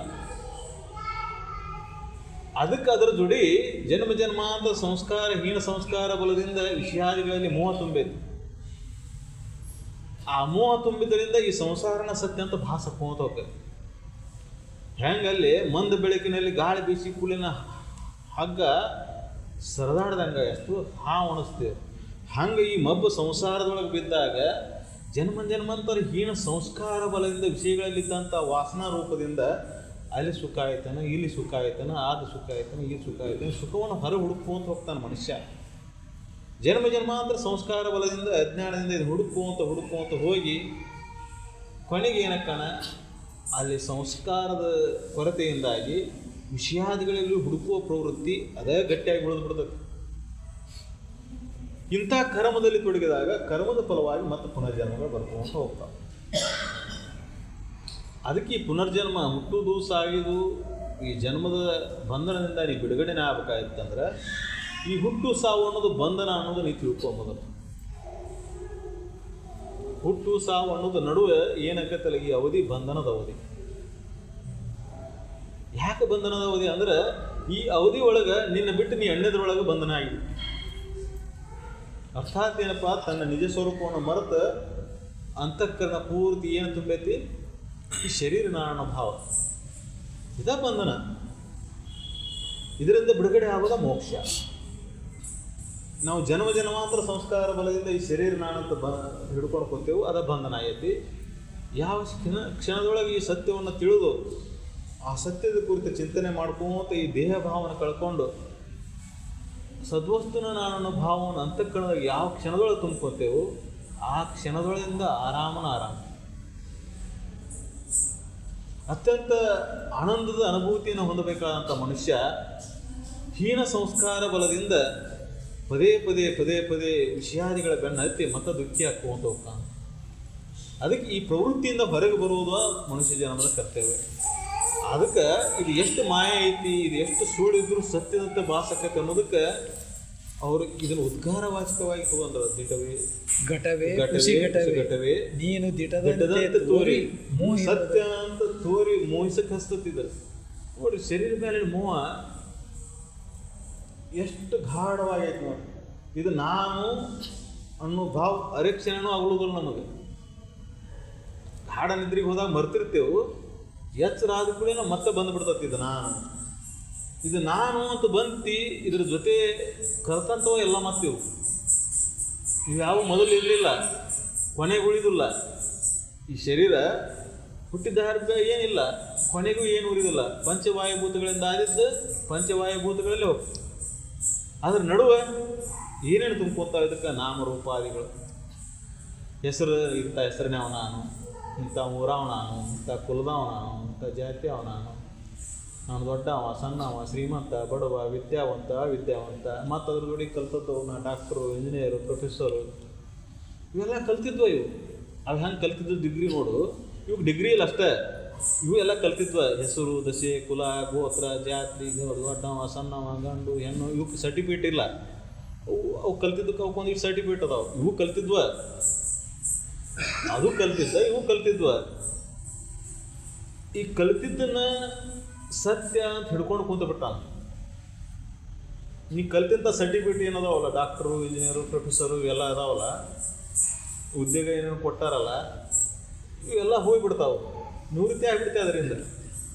ಅದಕ್ಕೆ ಅದರ ಜೋಡಿ ಜನ್ಮ ಜನ್ಮಾಂತರ ಸಂಸ್ಕಾರ, ಹೀನ ಸಂಸ್ಕಾರ ಬಲದಿಂದ ವಿಷಯಾದಿಗಳಲ್ಲಿ ಮೋಹ ತುಂಬೈತಿ. ಆ ಮೋಹ ತುಂಬಿದ್ರಿಂದ ಈ ಸಂಸಾರನ ಸತ್ಯ ಅಂತ ಭಾಸಕ್ಕೆ ಹೋಗ್ತದೆ. ಹೆಂಗಲ್ಲಿ ಮಂದ ಬೆಳಕಿನಲ್ಲಿ ಗಾಳಿ ಬೀಸಿ ಕೂಲಿನ ಹಗ್ಗ ಸರದಾಡ್ದಂಗೆ ಎಷ್ಟು ಹಾವು ಅನಿಸ್ತೇವೆ, ಹಂಗೆ ಈ ಮಬ್ಬು ಸಂಸಾರದೊಳಗೆ ಬಿದ್ದಾಗ ಜನ್ಮ ಜನ್ಮಾಂತರ ಹೀನ ಸಂಸ್ಕಾರ ಬಲದಿಂದ ವಿಷಯಗಳಲ್ಲಿದ್ದಂಥ ವಾಸನಾ ರೂಪದಿಂದ ಅಲ್ಲಿ ಸುಖ ಆಯ್ತಾನೆ, ಇಲ್ಲಿ ಸುಖ ಆಯ್ತಾನೆ, ಆದ ಸುಖ ಆಯ್ತಾನೆ, ಇಲ್ಲಿ ಸುಖ ಆಯ್ತಾನೆ, ಸುಖವನ್ನು ಹೊರ ಹುಡುಕುವಂತ ಹೋಗ್ತಾನೆ ಮನುಷ್ಯ. ಜನ್ಮ ಜನ್ಮಾಂತರ ಸಂಸ್ಕಾರ ಬಲದಿಂದ ಅಜ್ಞಾನದಿಂದ ಇದು ಹುಡುಕುವಂತ ಹೋಗಿ ಕೊನೆಗೆ ಏನಕ್ಕಣ ಅಲ್ಲಿ ಸಂಸ್ಕಾರದ ಕೊರತೆಯಿಂದಾಗಿ ವಿಷಯಾದಿಗಳಲ್ಲಿ ಹುಡುಕುವ ಪ್ರವೃತ್ತಿ ಅದೇ ಗಟ್ಟಿಯಾಗಿ ಉಳಿದು ಬಿಡ್ತದೆ. ಇಂಥ ಕರ್ಮದಲ್ಲಿ ತೊಡಗಿದಾಗ ಕರ್ಮದ ಫಲವಾಗಿ ಮತ್ತೆ ಪುನರ್ಜನ್ಮಗಳು ಬರ್ಕೊಂತ ಹೋಗ್ತಾವೆ. ಅದಕ್ಕೆ ಈ ಪುನರ್ಜನ್ಮ ಹುಟ್ಟುವುದು ಸಾಯುವುದು ಈ ಜನ್ಮದ ಬಂಧನದಿಂದ ನೀ ಬಿಡುಗಡೆನೇ ಆಗ್ಬೇಕಾಗಿತ್ತಂದ್ರೆ ಈ ಹುಟ್ಟು ಸಾವು ಅನ್ನೋದು ಬಂಧನ ಅನ್ನೋದು ನೀ ತಿಳ್ಕೊಂಬೋದು. ಹುಟ್ಟು ಸಾವು ಅನ್ನೋದು ನಡುವೆ ಏನಕ್ಕತ್ತಲ್ಲ ಈ ಅವಧಿ ಬಂಧನದ ಅವಧಿ. ಯಾಕೆ ಬಂಧನದ ಅವಧಿ ಅಂದ್ರೆ ಈ ಅವಧಿ ಒಳಗೆ ನಿನ್ನ ಬಿಟ್ಟು ನೀ ಎಣ್ಣೆದ್ರೊಳಗೆ ಬಂಧನ ಆಗಿಬಿಟ್ಟು. ಅರ್ಥಾತ್ ಏನಪ್ಪ, ತನ್ನ ನಿಜ ಸ್ವರೂಪವನ್ನು ಮರೆತ ಅಂತಃಕರಣ ಪೂರ್ತಿ ಏನು ತುಂಬೈತಿ, ಈ ಶರೀರ ನಾರಾಯಣ ಭಾವ, ಇದ ಬಂಧನ. ಇದರಿಂದ ಬಿಡುಗಡೆ ಆಗೋದ ಮೋಕ್ಷ. ನಾವು ಜನ್ಮ ಜನ್ಮಾಂತರ ಸಂಸ್ಕಾರ ಬಲದಿಂದ ಈ ಶರೀರ ನಾನಂತ ಹಿಡ್ಕೊಂಡು ಕೂತೇವು, ಅದ ಬಂಧನ ಆಗೈತಿ. ಯಾವ ಕ್ಷಣದೊಳಗೆ ಈ ಸತ್ಯವನ್ನು ತಿಳಿದು ಆ ಸತ್ಯದ ಕುರಿತು ಚಿಂತನೆ ಮಾಡ್ಕೊಂತ ಈ ದೇಹ ಭಾವನ ಕಳ್ಕೊಂಡು ಸದ್ವಸ್ತುನ ನಾನನ್ನ ಭಾವವನ್ನು ಅಂತಃಕರಣದಾಗ ಯಾವ ಕ್ಷಣದೊಳಗೆ ತುಂಬ್ಕೊತೇವು ಆ ಕ್ಷಣದೊಳಗಿಂದ ಆರಾಮನ ಆರಾಮ, ಅತ್ಯಂತ ಆನಂದದ ಅನುಭೂತಿಯನ್ನು ಹೊಂದಬೇಕಾದಂಥ ಮನುಷ್ಯ ಹೀನ ಸಂಸ್ಕಾರ ಬಲದಿಂದ ಪದೇ ಪದೇ ವಿಷಯಾದಿಗಳ ಬೆನ್ನ ಹತ್ತಿ ಮತ್ತೆ ದುಃಖಿ ಹಾಕುವಂತ ಹೋಗ್ತಾನೆ. ಅದಕ್ಕೆ ಈ ಪ್ರವೃತ್ತಿಯಿಂದ ಹೊರಗೆ ಬರುವುದು ಮನುಷ್ಯ ಜನ್ಮದ ಕರ್ತವ್ಯ. ಅದಕ್ಕೆ ಇದು ಎಷ್ಟು ಮಾಯ ಐತಿ, ಇದು ಎಷ್ಟು ಸುಳ್ಳಿದ್ರು ಸತ್ಯದಂತೆ ಭಾಸಕತೆ ಅನ್ನೋದಕ್ಕೆ ಅವರು ಇದನ್ನು ಉದ್ಗಾರವಾಚಕವಾಗಿ ತಗೊಂಡ್ರು. ದಿಟವೇ ಘಟವೇ ನೀನು ದಿಟದಂತೆ ತೋರಿ ಸತ್ಯ ಅಂತ ತೋರಿ ಮೋಹಿಸಕ್ಕೆ ಹಸ್ತತಿದ್ರು. ನೋಡಿ, ಶರೀರ ಮೇಲೆ ಮೋಹ ಎಷ್ಟು ಗಾಢವಾಗೈತೆ ನೋಡಿ. ಇದು ನಾನು ಅನ್ನೋ ಭಾವ ಅರೆಕ್ಷಣನೂ ಆಗುವುದಿಲ್ಲ ನಮಗೆ. ಗಾಢ ನಿದ್ರಿಗೆ ಹೋದಾಗ ಮರ್ತಿರ್ತೇವೆ, ಎಚ್ಚರ ಆದ ಕೂಡ ಮತ್ತೆ ಬಂದುಬಿಡ್ತತಿ ಇದು ನಾನು ಅಂತ ಬಂತು. ಇದ್ರ ಜೊತೆ ಕರ್ತಂತವ ಎಲ್ಲ ಮತ್ತೇವು ಇವ್ಯಾವ ಮೊದಲು ಇರಲಿಲ್ಲ, ಕೊನೆಗೆ ಉಳಿದಿಲ್ಲ. ಈ ಶರೀರ ಹುಟ್ಟಿದ ಹರ್ಗ ಏನಿಲ್ಲ, ಕೊನೆಗೂ ಏನು ಉಳಿದಿಲ್ಲ. ಪಂಚವಾಯುಭೂತಗಳಿಂದ ಆದಿದ್ದು ಪಂಚವಾಯುಭೂತಗಳಲ್ಲೇ ಹೋಗ್ತದೆ. ಅದ್ರ ನಡುವೆ ಏನೇನು ತುಂಬ್ಕೊತಾವ, ಇದಕ್ಕೆ ನಾಮರೂಪಾದಿಗಳು. ಹೆಸರು, ಇಂಥ ಹೆಸರಿನವ ನಾನು, ಇಂಥ ಊರವ ನಾನು, ಇಂಥ ಕುಲದವ ನಾನು, ಇಂಥ ಜಾತಿಯವ ನಾನು ದೊಡ್ಡವ ಸಣ್ಣವ, ಶ್ರೀಮಂತ ಬಡವ, ವಿದ್ಯಾವಂತ ಅವಿದ್ಯಾವಂತ, ಮತ್ತು ಅದ್ರ ಜೋಡಿ ಕಲ್ತದ್ದು ನಾ ಡಾಕ್ಟ್ರು, ಇಂಜಿನಿಯರು, ಪ್ರೊಫೆಸರು, ಇವೆಲ್ಲ ಕಲ್ತಿದ್ವ. ಅವು ಹೆಂಗೆ ಕಲ್ತಿದ್ದು ಡಿಗ್ರಿ ನೋಡು, ಇವಾಗ ಡಿಗ್ರಿ ಇಲ್ಲ ಅಷ್ಟೇ, ಇವು ಎಲ್ಲ ಕಲ್ತಿದ್ವ. ಹೆಸರು, ದಶೆ, ಕುಲ, ಗೋತ್ರ, ಜಾತಿ, ದೊಡ್ಡವ ಸಣ್ಣವ, ಗಂಡು ಹೆಣ್ಣು, ಇವಕ್ಕೆ ಸರ್ಟಿಫಿಕೇಟ್ ಇಲ್ಲ. ಅವು ಕಲ್ತಿದ್ದಕ್ಕೆ ಅವಕ್ಕೊಂದು ಸರ್ಟಿಫಿಕೇಟ್ ಅದಾವ. ಇವು ಕಲ್ತಿದ್ವ, ಅದು ಕಲ್ತಿದ್ದ, ಇವು ಕಲ್ತಿದ್ವ. ಈ ಕಲ್ತಿದ್ದನ್ನ ಸತ್ಯ ಅಂತ ಹಿಡ್ಕೊಂಡು ಕೂತು ಬಿಟ್ಟಾನ. ನೀ ಕಲ್ತಿಂತ ಸರ್ಟಿಫಿಕೇಟ್ ಏನದಾವಲ್ಲ, ಡಾಕ್ಟ್ರು, ಇಂಜಿನಿಯರು, ಪ್ರೊಫೆಸರು ಇವೆಲ್ಲ ಅದಾವಲ್ಲ, ಉದ್ಯೋಗ ಏನೇನು ಕೊಟ್ಟಾರಲ್ಲ, ಇವೆಲ್ಲ ಹೋಗಿಬಿಡ್ತಾವೆ, ನಿವೃತ್ತಿ ಆಗಿಬಿಡ್ತೆ ಅದರಿಂದ.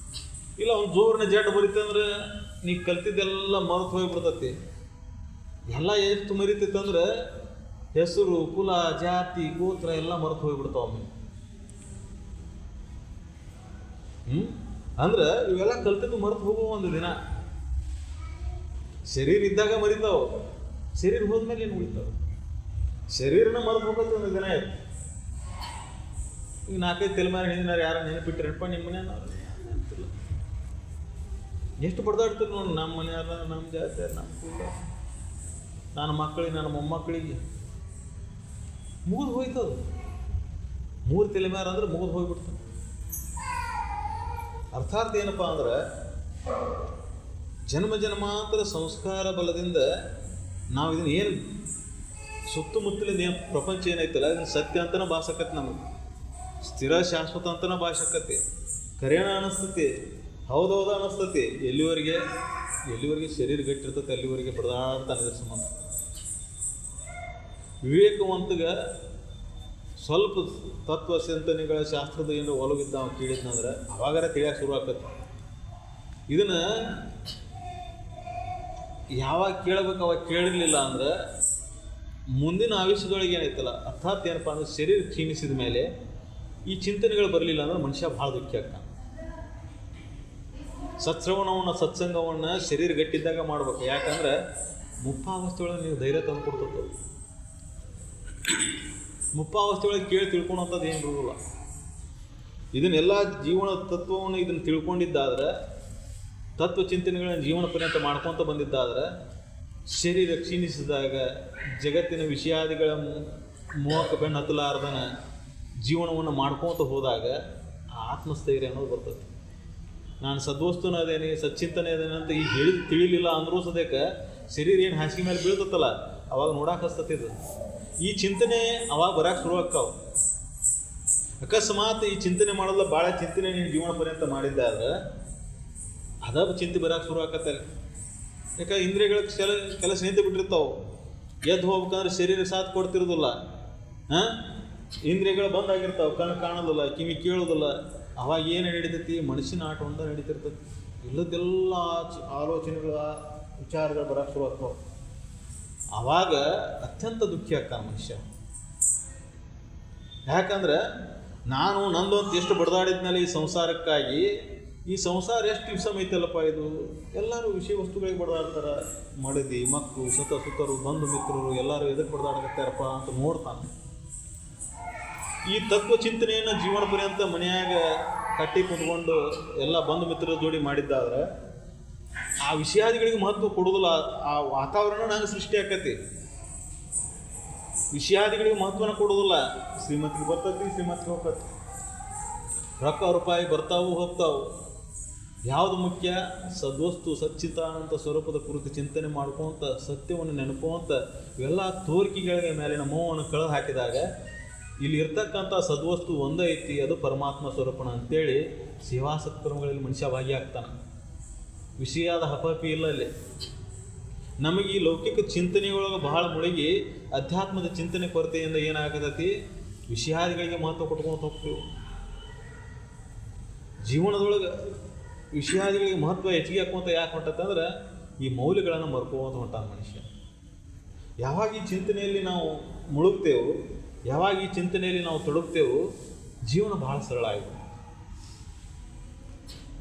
ಇಲ್ಲ ಅವ್ನು ಜೋರನ್ನ ಜಡ್ ಬರೀತಂದ್ರೆ ನೀ ಕಲ್ತಿದ್ದೆಲ್ಲ ಮರೆತು ಹೋಗಿಬಿಡ್ತತಿ. ಎಲ್ಲ ಎಷ್ಟು ಮರಿತೈತಂದ್ರೆ ಹೆಸರು, ಕುಲ, ಜಾತಿ, ಗೋತ್ರ ಎಲ್ಲ ಮರೆತು ಹೋಗಿಬಿಡ್ತಾವ. ಅಂದ್ರೆ ಇವೆಲ್ಲ ಕಲ್ತಿದ್ದು ಮರೆತು ಹೋಗುವ ಒಂದು ದಿನ. ಶರೀರ ಇದ್ದಾಗ ಮರಿತಾವ, ಶರೀರ ಹೋದ್ಮೇಲೆ ಏನು ಉಳಿತಾವ. ಶರೀರನ ಮರೆತು ಹೋಗೋದು ಒಂದು ದಿನ ಇತ್ತು. ಈಗ 4-5 ತಲೆಮಾರಿ ಹಿಂದಿನಾರು ಯಾರು ನೆನಪಿಟ್ಟಿರಪ್ಪ ನಿಮ್ಮ ಮನೆಯಲ್ಲ, ನೆನಪಿಲ್ಲ. ಎಷ್ಟು ಬಡ್ದಾಡ್ತೀರಿ ನೋಡಿ, ನಮ್ಮ ಮನೆಯಲ್ಲ, ನಮ್ಮ ಜಾತಿ, ನಮ್ಮ ಕುಲ, ನನ್ನ ಮಕ್ಕಳಿಗೆ, ನನ್ನ ಮೊಮ್ಮಕ್ಕಳಿಗೆ ಮುಗಿದು ಹೋಯ್ತದ. 3 ತಲೆಮಾರು ಅಂದ್ರೆ ಮುಗಿದು ಹೋಗ್ಬಿಡ್ತದೆ. ಅರ್ಥಾತ್ ಏನಪ್ಪ ಅಂದ್ರೆ ಜನ್ಮ ಜನ್ಮಾಂತರ ಸಂಸ್ಕಾರ ಬಲದಿಂದ ನಾವು ಇದನ್ನ ಏನು ಸುತ್ತಮುತ್ತಲಿಂದ ಏನು ಪ್ರಪಂಚ ಏನೈತಲ್ಲ ಇದನ್ನು ಸತ್ಯ ಅಂತಲೇ ಭಾಸಕತ್ತೆ ನಮಗೆ. ಸ್ಥಿರ ಶಾಶ್ವತ ಅಂತನ ಭಾಷಕತೆ ಕರೆಯಣ ಅನಿಸ್ತತಿ, ಹೌದೌದು ಅನಿಸ್ತತಿ. ಎಲ್ಲಿವರೆಗೆ ಶರೀರ ಗಟ್ಟಿರ್ತೈತೆ ಅಲ್ಲಿವರೆಗೆ ಬಡದಾಡ್ತಾನೆ ಸಂಬಂಧ. ವಿವೇಕವಂತಗೆ ಸ್ವಲ್ಪ ತತ್ವ ಚಿಂತನೆಗಳ ಶಾಸ್ತ್ರದ ಏನು ಒಲವಿದ್ದ ನಾವು ಕೇಳಿದ್ನಂದ್ರೆ ಅವಾಗಾರ ತಿಳಿಯಕ್ಕೆ ಶುರು ಆಗ್ತದೆ. ಇದನ್ನು ಯಾವಾಗ ಕೇಳಬೇಕು ಅವಾಗ ಕೇಳಿರಲಿಲ್ಲ ಅಂದ್ರೆ ಮುಂದಿನ ಆಯುಷ್ಯದೊಳಗೆ ಏನೈತಲ್ಲ, ಅರ್ಥಾತ್ ಏನಪ್ಪ ಅಂದ್ರೆ ಶರೀರ ಕ್ಷೀಣಿಸಿದ ಮೇಲೆ ಈ ಚಿಂತನೆಗಳು ಬರಲಿಲ್ಲ ಅಂದ್ರೆ ಮನುಷ್ಯ ಭಾಳ ದುಃಖಿ ಆಗ್ತಾನೆ. ಸತ್ಶ್ರವಣವನ್ನು ಸತ್ಸಂಗವನ್ನು ಶರೀರ ಗಟ್ಟಿದ್ದಾಗ ಮಾಡ್ಬೇಕು. ಯಾಕಂದ್ರೆ ಮುಪ್ಪಾವಸ್ಥೆಯೊಳಗೆ ನೀವು ಧೈರ್ಯ ತಂದು ಕೊಡ್ತದೆ. ಮುಪ್ಪಾವಸ್ಥೆಯೊಳಗೆ ಕೇಳಿ ತಿಳ್ಕೊಳೋಂಥದ್ದು ಏನು ಬರೋಲ್ಲ. ಇದನ್ನೆಲ್ಲ ಜೀವನ ತತ್ವವನ್ನು ಇದನ್ನು ತಿಳ್ಕೊಂಡಿದ್ದಾದ್ರೆ, ತತ್ವ ಚಿಂತನೆಗಳನ್ನು ಜೀವನ ಪರ್ಯಂತ ಮಾಡ್ಕೊತ ಬಂದಿದ್ದಾದ್ರೆ, ಶರೀರ ಕ್ಷೀಣಿಸಿದಾಗ ಜಗತ್ತಿನ ವಿಷಯಾದಿಗಳ ಮೋಹಕ್ಕೆ ಬೆನ್ನು ಹತ್ತಲಾರ್ದನ ಜೀವನವನ್ನು ಮಾಡ್ಕೊತ ಹೋದಾಗ ಆತ್ಮಸ್ಥೈರ್ಯ ಅನ್ನೋದು ಬರ್ತದೆ. ನಾನು ಸದ್ವಸ್ತುನ ಅದೇನಿ, ಸಚ್ಚಿಂತನೆ ಅದೇನಿ ಅಂತ ಈಗ ಹೇಳಿದ ತಿಳಿಲಿಲ್ಲ ಅಂದರೂ ಸದ್ಯಕ್ಕೆ ಶರೀರ ಏನು ಹಾಸಿಗೆ ಮೇಲೆ ಬೀಳ್ತತ್ತಲ್ಲ ಅವಾಗ ನೋಡಕ್ಕೆ ಹಸ್ತತಿದ್ದು. ಈ ಚಿಂತನೆ ಅವಾಗ ಬರೋಕ್ಕೆ ಶುರು ಆಕ್ಕಾವು. ಅಕಸ್ಮಾತ್ ಈ ಚಿಂತನೆ ಮಾಡೋಲ್ಲ, ಭಾಳ ಚಿಂತನೆ ನೀನು ಜೀವನ ಪರ್ಯಂತ ಮಾಡಿದ್ದಾದ್ರೆ ಅದ ಚಿಂತೆ ಬರೋಕ್ಕೆ ಶುರು ಆಕತ್ತಲ್ಲ. ಯಾಕೆ ಇಂದ್ರಿಯಗಳ ಕೆಲಸ ನಿಂತು ಬಿಟ್ಟಿರ್ತಾವೆ. ಎದ್ದು ಹೋಗ್ಬೇಕಂದ್ರೆ ಶರೀರ ಸಾಥ್ ಕೊಡ್ತಿರೋದಿಲ್ಲ. ಇಂದ್ರಿಯಗಳು ಬಂದಾಗಿರ್ತಾವೆ, ಕಣ್ಣು ಕಾಣೋದಿಲ್ಲ, ಕಿವಿ ಕೇಳೋದಿಲ್ಲ. ಅವಾಗ ಏನು ನಡೀತೈತಿ? ಮನುಷ್ಯನ ಆಟ ಒಂದ ನಡೀತಿರ್ತೈತಿ. ಇಲ್ಲದೆಲ್ಲ ಆಲೋಚನೆಗಳ ವಿಚಾರಗಳು ಬರೋಕ್ಕೆ ಶುರು ಆಗ್ತಾವೆ. ಆವಾಗ ಅತ್ಯಂತ ದುಃಖಿ ಆಗ್ತಾನೆ ಮನುಷ್ಯ. ಯಾಕಂದ್ರೆ ನಾನು ನಂದು ಅಂತ ಎಷ್ಟು ಬಡದಾಡಿದ್ಮೇಲೆ ಈ ಸಂಸಾರಕ್ಕಾಗಿ, ಈ ಸಂಸಾರ ಎಷ್ಟು ದಿವಸ ಐತಲ್ಲಪ್ಪ ಇದು. ಎಲ್ಲರೂ ವಿಷಯ ವಸ್ತುಗಳಿಗೆ ಬಡದಾಡ್ತಾರೆ. ಮಡದಿ ಮಕ್ಕಳು ಸುತ್ತರು ಬಂಧು ಮಿತ್ರರು ಎಲ್ಲರೂ ಎದಕ್ಕೆ ಬಡದಾಡಕತ್ತಾರಪ್ಪ ಅಂತ ನೋಡ್ತಾನೆ. ಈ ತತ್ವ ಚಿಂತನೆಯನ್ನು ಜೀವನ ಪರ್ಯಂತ ಮನೆಯಾಗ ಕಟ್ಟಿ ಕುಂತ್ಕೊಂಡು ಎಲ್ಲ ಬಂಧು ಮಿತ್ರರ ಜೋಡಿ ಮಾಡಿದ್ದಾದ್ರೆ ಆ ವಿಷಯಾದಿಗಳಿಗೆ ಮಹತ್ವ ಕೊಡೋದಿಲ್ಲ. ಆ ವಾತಾವರಣ ನಂಗೆ ಸೃಷ್ಟಿ ಆಕತಿ. ವಿಷಯಾದಿಗಳಿಗೆ ಮಹತ್ವನ ಕೊಡೋದಿಲ್ಲ. ಶ್ರೀಮಂತಿಗೆ ಬರ್ತೈತಿ, ಶ್ರೀಮಂತಿಗೆ ಹೋಗ್ತತಿ. ರೊಕ್ಕ ರೂಪಾಯಿ ಬರ್ತಾವು ಹೋಗ್ತಾವು. ಯಾವುದು ಮುಖ್ಯ? ಸದ್ವಸ್ತು ಸಚ್ಚಿತಾನಂತ ಸ್ವರೂಪದ ಕುರಿತು ಚಿಂತನೆ ಮಾಡ್ಕೊಂತ ಸತ್ಯವನ್ನು ನೆನಪುವಂತ ಇವೆಲ್ಲ ತೋರಿಕೆಗಳ ಮೇಲಿನ ಮೋಹವನ್ನು ಕಳೆದು ಹಾಕಿದಾಗ ಇಲ್ಲಿ ಇರ್ತಕ್ಕಂಥ ಸದ್ವಸ್ತು ಒಂದೇ ಐತಿ, ಅದು ಪರಮಾತ್ಮ ಸ್ವರೂಪಣ ಅಂತೇಳಿ ಸೇವಾ ಸತ್ಕರ್ಮಗಳಲ್ಲಿ ಮನುಷ್ಯ ಭಾಗಿಯಾಗ್ತಾನೆ. ವಿಷಯದ ಹಪಹಪಿ ಇಲ್ಲ ಅಲ್ಲಿ. ನಮಗೆ ಈ ಲೌಕಿಕ ಚಿಂತನೆಯೊಳಗೆ ಬಹಳ ಮುಳುಗಿ ಅಧ್ಯಾತ್ಮದ ಚಿಂತನೆ ಕೊರತೆಯಿಂದ ಏನಾಗತೈತಿ? ವಿಷಯಾದಿಗಳಿಗೆ ಮಹತ್ವ ಕೊಟ್ಕೊಂಡು ಹೋಗ್ತೀವಿ. ಜೀವನದೊಳಗೆ ವಿಷಯಾದಿಗಳಿಗೆ ಮಹತ್ವ ಹೆಚ್ಚಿಗೆ ಹಾಕುವಂತ ಯಾಕೆ ಹೊಂಟತ್ತಂದ್ರೆ ಈ ಮೌಲ್ಯಗಳನ್ನು ಮರ್ಕೋತ ಹೊಂಟಾನ ಮನುಷ್ಯ. ಯಾವಾಗ ಈ ಚಿಂತನೆಯಲ್ಲಿ ನಾವು ಮುಳುಗ್ತೇವೆ, ಯಾವಾಗ ಈ ಚಿಂತನೆಯಲ್ಲಿ ನಾವು ತೊಡಗ್ತೇವೋ ಜೀವನ ಭಾಳ ಸರಳ ಆಗಿದೆ.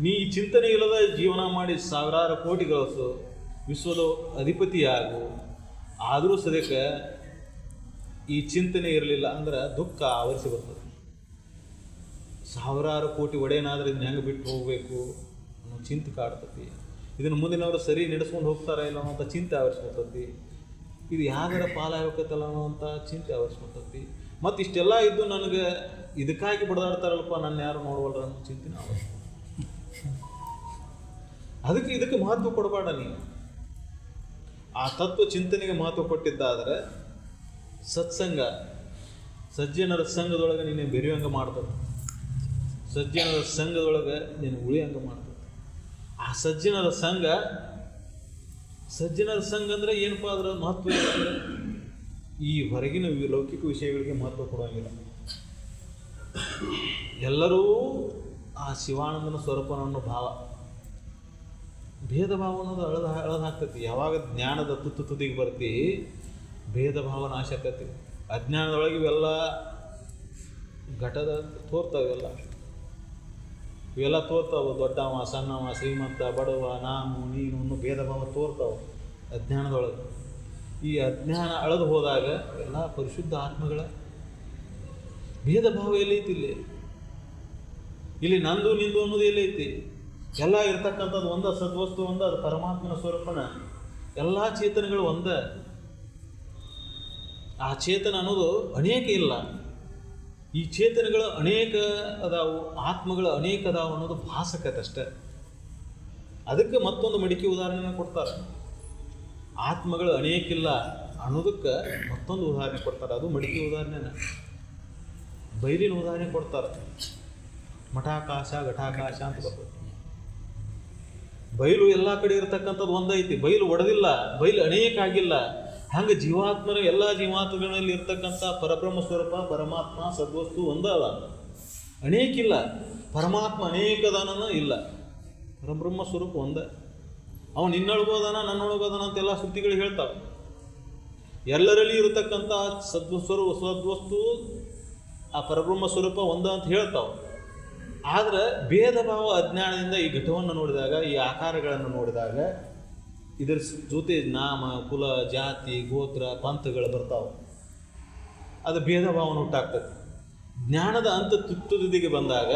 ನೀ ಈ ಚಿಂತನೆ ಇಲ್ಲದ ಜೀವನ ಮಾಡಿ ಸಾವಿರಾರು ಕೋಟಿ ಗಳಿಸು, ವಿಶ್ವದ ಅಧಿಪತಿಯಾಗು, ಆದರೂ ಸದ್ಯಕ್ಕೆ ಈ ಚಿಂತನೆ ಇರಲಿಲ್ಲ ಅಂದ್ರೆ ದುಃಖ ಆವರಿಸಿ ಬರ್ತದೆ. ಸಾವಿರಾರು ಕೋಟಿ ಒಡೆಯನಾದ್ರೆ ಇದನ್ನ ಹೆಂಗೆ ಬಿಟ್ಟು ಹೋಗಬೇಕು ಅನ್ನೋ ಚಿಂತೆ ಕಾಡ್ತತಿ. ಇದನ್ನು ಮುಂದಿನವರು ಸರಿ ನಡೆಸ್ಕೊಂಡು ಹೋಗ್ತಾರ ಇಲ್ಲ ಅನ್ನೋಂಥ ಚಿಂತೆ ಆವರಿಸ್ಕೊತತಿ. ಇದು ಯಾವ್ದಾರ ಪಾಲಾಗಬೇಕತ್ತಲ್ಲ ಅನ್ನೋಂಥ ಚಿಂತೆ ಆವರಿಸ್ಕೊತತಿ. ಮತ್ತು ಇಷ್ಟೆಲ್ಲ ಇದ್ದು ನನಗೆ ಇದಕ್ಕಾಗಿ ಬಡದಾಡ್ತಾರಲ್ಪ, ನನ್ನ ಯಾರು ನೋಡವಲ್ರ ಅನ್ನೋ ಚಿಂತೆ ಆವರಿಸ್ಕೊತ. ಇದಕ್ಕೆ ಮಹತ್ವ ಕೊಡಬೇಡ ನೀನು. ಆ ತತ್ವ ಚಿಂತನೆಗೆ ಮಹತ್ವ ಕೊಟ್ಟಿದ್ದಾದರೆ ಸತ್ಸಂಗ, ಸಜ್ಜನರ ಸಂಘದೊಳಗೆ ನೀನು ಬೆರೆಯುವಂಗೆ ಮಾಡ್ತದೆ. ಸಜ್ಜನರ ಸಂಘದೊಳಗೆ ನೀನು ಉಳಿಯಂಗೆ ಮಾಡ್ತದೆ. ಆ ಸಜ್ಜನರ ಸಂಘ ಅಂದರೆ ಏನಪ್ಪ ಅದರ ಮಹತ್ವ ಇರುತ್ತೆ? ಈ ಹೊರಗಿನ ಲೌಕಿಕ ವಿಷಯಗಳಿಗೆ ಮಹತ್ವ ಕೊಡುವಂಗಿಲ್ಲ. ಎಲ್ಲರೂ ಆ ಶಿವಾನಂದನ ಸ್ವರೂಪನನ್ನು ಭಾವ, ಭೇದ ಭಾವ ಅನ್ನೋದು ಅಳದು ಹಾಕ್ತೈತಿ. ಯಾವಾಗ ಜ್ಞಾನದ ತುದಿಗೆ ಬರ್ತಿ ಭೇದ ಭಾವ ನಾಶ ಆಕತಿ. ಅಜ್ಞಾನದೊಳಗೆ ಇವೆಲ್ಲ ಘಟದ ತೋರ್ತಾವೆಲ್ಲ, ಇವೆಲ್ಲ ತೋರ್ತಾವೆ. ದೊಡ್ಡವ ಸಣ್ಣವ, ಶ್ರೀಮಂತ ಬಡವ, ನಾನು ನೀನು ಅನ್ನೋ ಭೇದ ಭಾವ ತೋರ್ತಾವೆ ಅಜ್ಞಾನದೊಳಗೆ. ಈ ಅಜ್ಞಾನ ಅಳದು ಹೋದಾಗ ಎಲ್ಲ ಪರಿಶುದ್ಧ ಆತ್ಮಗಳ ಭೇದ ಭಾವ ಎಲ್ಲೈತಿ? ಇಲ್ಲಿ ನಂದು ನಿಂದು ಅನ್ನೋದು ಎಲ್ಲೈತಿ? ಎಲ್ಲ ಇರ್ತಕ್ಕಂಥದ್ದು ಒಂದ ಸದ್ವಸ್ತು ಒಂದ, ಅದು ಪರಮಾತ್ಮನ ಸ್ವರೂಪನ. ಎಲ್ಲ ಚೇತನಗಳು ಒಂದ. ಆ ಚೇತನ ಅನ್ನೋದು ಅನೇಕ ಇಲ್ಲ. ಈ ಚೇತನಗಳು ಅನೇಕ ಅದಾವು, ಆತ್ಮಗಳು ಅನೇಕ ಅದಾವು ಅನ್ನೋದು ಭಾಸಕತ್ತಷ್ಟೆ. ಅದಕ್ಕೆ ಮತ್ತೊಂದು ಮಡಿಕೆ ಉದಾಹರಣೆನ ಕೊಡ್ತಾರೆ. ಆತ್ಮಗಳು ಅನೇಕಿಲ್ಲ ಅನ್ನೋದಕ್ಕೆ ಮತ್ತೊಂದು ಉದಾಹರಣೆ ಕೊಡ್ತಾರೆ. ಅದು ಮಡಿಕೆ ಉದಾಹರಣೆನ. ಬೈಲಿನ ಉದಾಹರಣೆ ಕೊಡ್ತಾರೆ. ಮಠಾಕಾಶ ಘಟಾಕಾಶ ಅಂತ ಬರ್ತದೆ. ಬಯಲು ಎಲ್ಲ ಕಡೆ ಇರತಕ್ಕಂಥದ್ದು ಒಂದೈತಿ, ಬಯಲು ಒಡೆದಿಲ್ಲ, ಬಯಲು ಅನೇಕ ಆಗಿಲ್ಲ. ಹಂಗೆ ಜೀವಾತ್ಮರ ಎಲ್ಲ ಜೀವಾತ್ಮಗಳಲ್ಲಿ ಇರ್ತಕ್ಕಂಥ ಪರಬ್ರಹ್ಮ ಸ್ವರೂಪ ಪರಮಾತ್ಮ ಸದ್ವಸ್ತು ಒಂದೇ ಅದ, ಅನೇಕಿಲ್ಲ. ಪರಮಾತ್ಮ ಅನೇಕ ಅದಾನ ಇಲ್ಲ, ಪರಬ್ರಹ್ಮ ಸ್ವರೂಪ ಒಂದೇ. ಅವನು ನಿನ್ನೊಳಗೋದಾನ ನನ್ನೊಳಗೋದಾನ ಅಂತೆಲ್ಲ ಶ್ರುತಿಗಳು ಹೇಳ್ತಾವೆ. ಎಲ್ಲರಲ್ಲಿ ಇರತಕ್ಕಂಥ ಸದ್ವಸ್ತು ಆ ಪರಬ್ರಹ್ಮ ಸ್ವರೂಪ ಒಂದ ಅಂತ ಹೇಳ್ತಾವೆ. ಆದರೆ ಭೇದ ಭಾವ ಅಜ್ಞಾನದಿಂದ ಈ ಘಟವನ್ನು ನೋಡಿದಾಗ, ಈ ಆಕಾರಗಳನ್ನು ನೋಡಿದಾಗ ಇದರ ಜೊತೆ ನಾಮ ಕುಲ ಜಾತಿ ಗೋತ್ರ ಪಂಥಗಳು ಬರ್ತಾವೆ. ಅದು ಭೇದ ಭಾವನ ಹುಟ್ಟಾಗ್ತದೆ. ಜ್ಞಾನದ ಅಂತ ತುತ್ತುದಿಗೆ ಬಂದಾಗ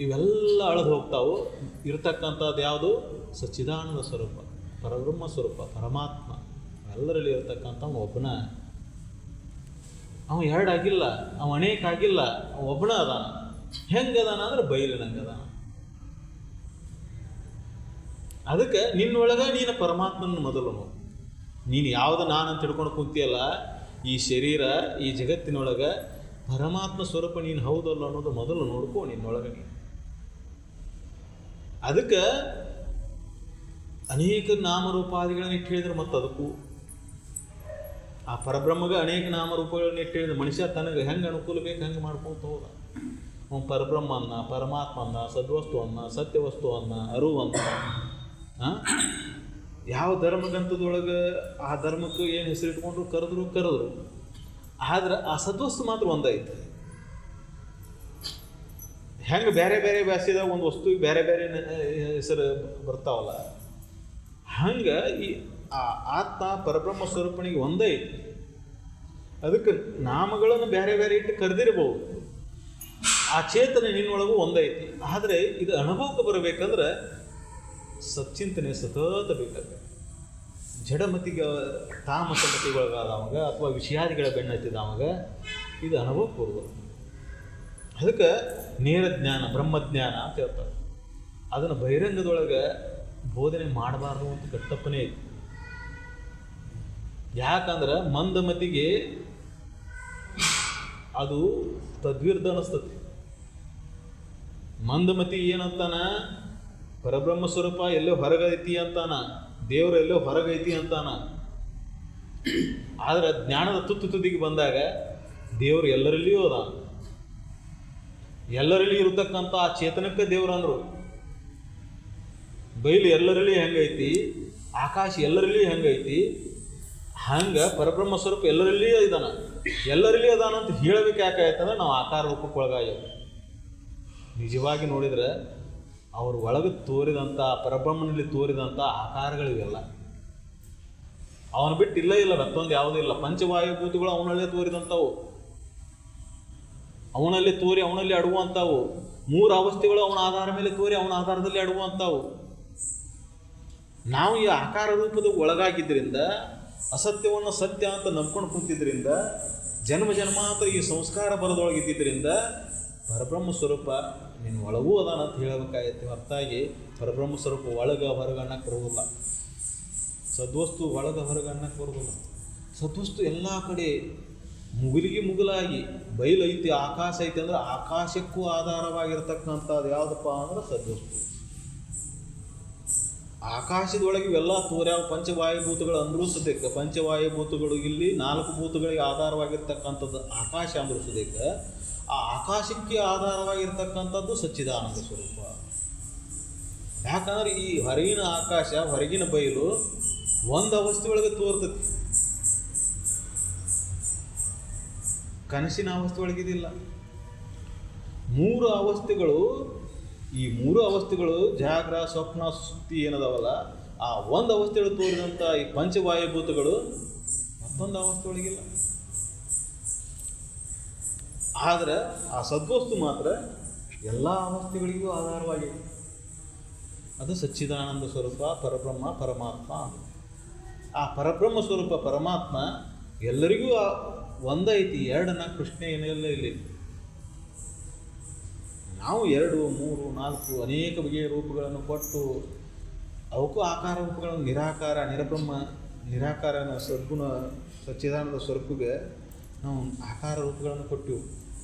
ಇವೆಲ್ಲ ಅಳೆದು ಹೋಗ್ತಾವು. ಇರತಕ್ಕಂಥದ್ದು ಯಾವುದು? ಸಚ್ಚಿದಾನಂದ ಸ್ವರೂಪ ಪರಬ್ರಹ್ಮ ಸ್ವರೂಪ ಪರಮಾತ್ಮ. ಎಲ್ಲರಲ್ಲಿ ಇರತಕ್ಕಂಥ ಒಬ್ಬನ. ಅವ ಎರಡಾಗಿಲ್ಲ, ಅವ ಅನೇಕ ಆಗಿಲ್ಲ, ಅವ ಒಬ್ಬನ ಅದಾನ. ಹೆಂಗದಾನ ಅಂದ್ರೆ ಬಯಲಿನಂಗೆ ಅದಾನ. ಅದಕ್ಕೆ ನಿನ್ನೊಳಗೆ ನೀನು ಪರಮಾತ್ಮನ ಮೊದಲು ನೋಡು. ನೀನು ಯಾವುದು ನಾನು ಅಂತ ಹಿಡ್ಕೊಂಡು ಕೂತಿಯಲ್ಲ, ಈ ಶರೀರ ಈ ಜಗತ್ತಿನೊಳಗೆ ಪರಮಾತ್ಮ ಸ್ವರೂಪ ನೀನು ಹೌದಲ್ಲ ಅನ್ನೋದು ಮೊದಲು ನೋಡ್ಕೋ ನಿನ್ನೊಳಗೆ ನೀನು. ಅದಕ್ಕೆ ಅನೇಕ ನಾಮರೂಪಾದಿಗಳನ್ನ ಇಟ್ಟು ಹೇಳಿದ್ರೆ ಮತ್ತು ಅದಕ್ಕೂ ಆ ಪರಬ್ರಹ್ಮಗೆ ಅನೇಕ ನಾಮರೂಪಗಳನ್ನ ಇಟ್ಟು ಹೇಳಿದ್ರೆ ಮನುಷ್ಯ ತನಗೆ ಹೆಂಗೆ ಅನುಕೂಲ ಬೇಕು ಹಂಗೆ ಮಾಡ್ಕೊತ ಹೋದ. ಅವನು ಪರಬ್ರಹ್ಮ ಅನ್ನ, ಪರಮಾತ್ಮ ಅನ್ನ, ಸದ್ವಸ್ತು ಅನ್ನ, ಸತ್ಯವಸ್ತು ಅನ್ನ, ಅರಿವು ಅನ್ನ. ಯಾವ ಧರ್ಮಗ್ರಂಥದೊಳಗೆ ಆ ಧರ್ಮಕ್ಕೆ ಏನು ಹೆಸರು ಇಟ್ಕೊಂಡ್ರು ಕರೆದ್ರು. ಆದ್ರೆ ಆ ಸದ್ವಸ್ತು ಮಾತ್ರ ಒಂದೈತೆ. ಹೆಂಗೆ ಬೇರೆ ಬೇರೆ ಭಾಷೆದಾಗ ಒಂದು ವಸ್ತುವಿಗೆ ಬೇರೆ ಬೇರೆ ಹೆಸರು ಬರ್ತಾವಲ್ಲ, ಹಂಗೆ ಈ ಆ ಆತ್ಮ ಪರಬ್ರಹ್ಮ ಸ್ವರೂಪನಿಗೆ ಒಂದೇ ಐತಿ. ಅದಕ್ಕೆ ನಾಮಗಳನ್ನು ಬೇರೆ ಬೇರೆ ಇಟ್ಟು ಕರೆದಿರ್ಬೋದು. ಆ ಚೇತನ ನಿನ್ನೊಳಗೂ ಒಂದೈತಿ. ಆದರೆ ಇದು ಅನುಭವಕ್ಕೆ ಬರಬೇಕಂದ್ರೆ ಸಚ್ಚಿಂತನೆ ಸತತ ಬೇಕಾಗ್ತದೆ. ಜಡಮತಿಗೆ ತಾಮಸಮತಿಗೊಳಗಾದವಾಗ ಅಥವಾ ವಿಷಯಾದಿಗಳ ಬೆನ್ನತ್ತಿದವಾಗ ಇದು ಅನುಭವಕ್ಕೆ ಬರ್ಬೋದು. ಅದಕ್ಕೆ ನೇರ ಜ್ಞಾನ ಬ್ರಹ್ಮಜ್ಞಾನ ಅಂತ ಹೇಳ್ತಾರೆ. ಅದನ್ನು ಬಹಿರಂಗದೊಳಗೆ ಬೋಧನೆ ಮಾಡಬಾರ್ದು ಅಂತ ಕಟ್ಟಪ್ಪನೇ ಐತಿ. ಯಾಕಂದ್ರೆ ಮಂದಮತಿಗೆ ಅದು ತದ್ವಿರ್ಧ ಅನಿಸ್ತತಿ. ಮಂದಮತಿ ಏನಂತಾನ? ಪರಬ್ರಹ್ಮ ಸ್ವರೂಪ ಎಲ್ಲೋ ಹೊರಗೈತಿ ಅಂತಾನ, ದೇವರು ಎಲ್ಲೋ ಹೊರಗೈತಿ ಅಂತಾನ. ಆದ್ರೆ ಜ್ಞಾನದ ತುದಿಗೆ ಬಂದಾಗ ದೇವರು ಎಲ್ಲರಲ್ಲಿಯೂ ಅದ. ಎಲ್ಲರಲ್ಲಿ ಇರತಕ್ಕಂಥ ಆ ಚೇತನಕ್ಕೆ ದೇವರು ಅಂದರು. ಬಯಲು ಎಲ್ಲರಲ್ಲಿ ಹೆಂಗೈತಿ, ಆಕಾಶ ಎಲ್ಲರಲ್ಲಿ ಹೆಂಗೈತಿ, ಹಂಗೆ ಪರಬ್ರಹ್ಮ ಸ್ವರೂಪ ಎಲ್ಲರಲ್ಲಿ ಇದಾನ. ಎಲ್ಲರಲ್ಲಿ ಅದಾನ ಅಂತ ಹೇಳಬೇಕು. ಯಾಕಾಯ್ತಂದ್ರೆ ನಾವು ಆಕಾರ ರೂಪಕ್ಕೆ ಒಳಗಾಗ್ಯವು. ನಿಜವಾಗಿ ನೋಡಿದರೆ ಅವ್ರ ಒಳಗೆ ತೋರಿದಂಥ ಪರಬ್ರಹ್ಮನಲ್ಲಿ ತೋರಿದಂಥ ಆಕಾರಗಳಿವೆಲ್ಲ ಅವನು ಬಿಟ್ಟು ಇಲ್ಲ ಮತ್ತೊಂದು ಯಾವುದೂ ಇಲ್ಲ. ಪಂಚವಾಯುಭೂತಗಳು ಅವನಲ್ಲೇ ತೋರಿದಂಥವು, ಅವನಲ್ಲಿ ತೋರಿ ಅವನಲ್ಲಿ ಅಡುವಂಥವು. ಮೂರು ಅವಸ್ಥೆಗಳು ಅವನ ಆಧಾರ ಮೇಲೆ ತೋರಿ ಅವನ ಆಧಾರದಲ್ಲಿ ಅಡುವಂಥವು. ನಾವು ಈ ಆಕಾರ ರೂಪದ ಒಳಗಾಗಿದ್ದರಿಂದ, ಅಸತ್ಯವನ್ನು ಸತ್ಯ ಅಂತ ನಂಬ್ಕೊಂಡು ಕೂತಿದ್ದರಿಂದ, ಜನ್ಮ ಜನ್ಮಾಂತರ ಈ ಸಂಸ್ಕಾರ ಬರದೊಳಗಿದ್ದರಿಂದ ಪರಬ್ರಹ್ಮ ಸ್ವರೂಪ ನಿನ್ನ ಒಳಗೂ ಅದಾನ ಅಂತ ಹೇಳಬೇಕಾಗೈತಿ. ಹೊರತಾಗಿ ಪರಬ್ರಹ್ಮ ಸ್ವರೂಪ ಒಳಗೆ ಹೊರಗೆ ಅನ್ನಕ್ಕೆ ಬರೋದಿಲ್ಲ. ಸದ್ವಸ್ತು ಒಳಗೆ ಹೊರಗೆ ಅನ್ನಕ್ಕೆ ಬರೋದಿಲ್ಲ. ಸದ್ವಸ್ತು ಎಲ್ಲ ಕಡೆ ಮುಗಿಲಿಗೆ ಮುಗಿಲಾಗಿ ಬಯಲೈತಿ, ಆಕಾಶ ಐತಿ ಅಂದ್ರೆ ಆಕಾಶಕ್ಕೂ ಆಧಾರವಾಗಿರ್ತಕ್ಕಂಥದ್ದು ಯಾವುದಪ್ಪ ಅಂದ್ರೆ ಸದ್ವಸ್ತು. ಆಕಾಶದೊಳಗೆ ಇವೆಲ್ಲ ತೋರ್ಯಾವ ಪಂಚವಾಯುಭೂತಗಳು ಅಂದರೂ ಸದ್ಯಕ್ಕೆ ಪಂಚವಾಯುಭೂತಗಳು ಇಲ್ಲಿ 4 ಭೂತಗಳಿಗೆ ಆಧಾರವಾಗಿರ್ತಕ್ಕಂಥದ್ದು ಆಕಾಶ ಅಂದರೂ ಸದ್ಯಕ್ಕೆ ಆ ಆಕಾಶಕ್ಕೆ ಆಧಾರವಾಗಿರ್ತಕ್ಕಂಥದ್ದು ಸಚ್ಚಿದಾನಂದ ಸ್ವರೂಪ. ಯಾಕಂದ್ರೆ ಈ ಹೊರಗಿನ ಆಕಾಶ ಹೊರಗಿನ ಬಯಲು ಒಂದು ಅವಸ್ಥೆ ಒಳಗೆ ತೋರ್ತತಿ, ಕನಸಿನ ಅವಸ್ಥೆ ಒಳಗಿದಿಲ್ಲ. 3 ಅವಸ್ಥೆಗಳು, ಈ 3 ಅವಸ್ಥೆಗಳು ಜಾಗ್ರ ಸ್ವಪ್ನ ಸುತ್ತಿ ಏನದವಲ್ಲ, ಆ ಒಂದು ಅವಸ್ಥೆಗಳು ತೋರಿದಂಥ ಈ ಪಂಚವಾಯುಭೂತಗಳು ಮತ್ತೊಂದು ಅವಸ್ಥೆ ಒಳಗಿಲ್ಲ. ಆದರೆ ಆ ಸದ್ವಸ್ತು ಮಾತ್ರ ಎಲ್ಲ ಅವಸ್ಥೆಗಳಿಗೂ ಆಧಾರವಾಗಿದೆ. ಅದು ಸಚ್ಚಿದಾನಂದ ಸ್ವರೂಪ ಪರಬ್ರಹ್ಮ ಪರಮಾತ್ಮ. ಆ ಪರಬ್ರಹ್ಮ ಸ್ವರೂಪ ಪರಮಾತ್ಮ ಎಲ್ಲರಿಗೂ ಒಂದೈತಿ. 2 ಪ್ರಶ್ನೆ ಏನೆಲ್ಲ ಇಲ್ಲಿ. ನಾವು 2, 3, 4 ಅನೇಕ ಬಗೆಯ ರೂಪಗಳನ್ನು ಕೊಟ್ಟು ಅವಕ್ಕೂ ಆಕಾರ ರೂಪಗಳನ್ನು ನಿರಾಕಾರ ನಿರಬ್ರಹ್ಮ ನಿರಾಕಾರನ ಸದ್ಗುಣ ಸಚ್ಚಿದಾನಂದ ಸ್ವರೂಪಿಗೆ ನಾವು ಆಕಾರ ರೂಪಗಳನ್ನು ಕೊಟ್ಟಿವು.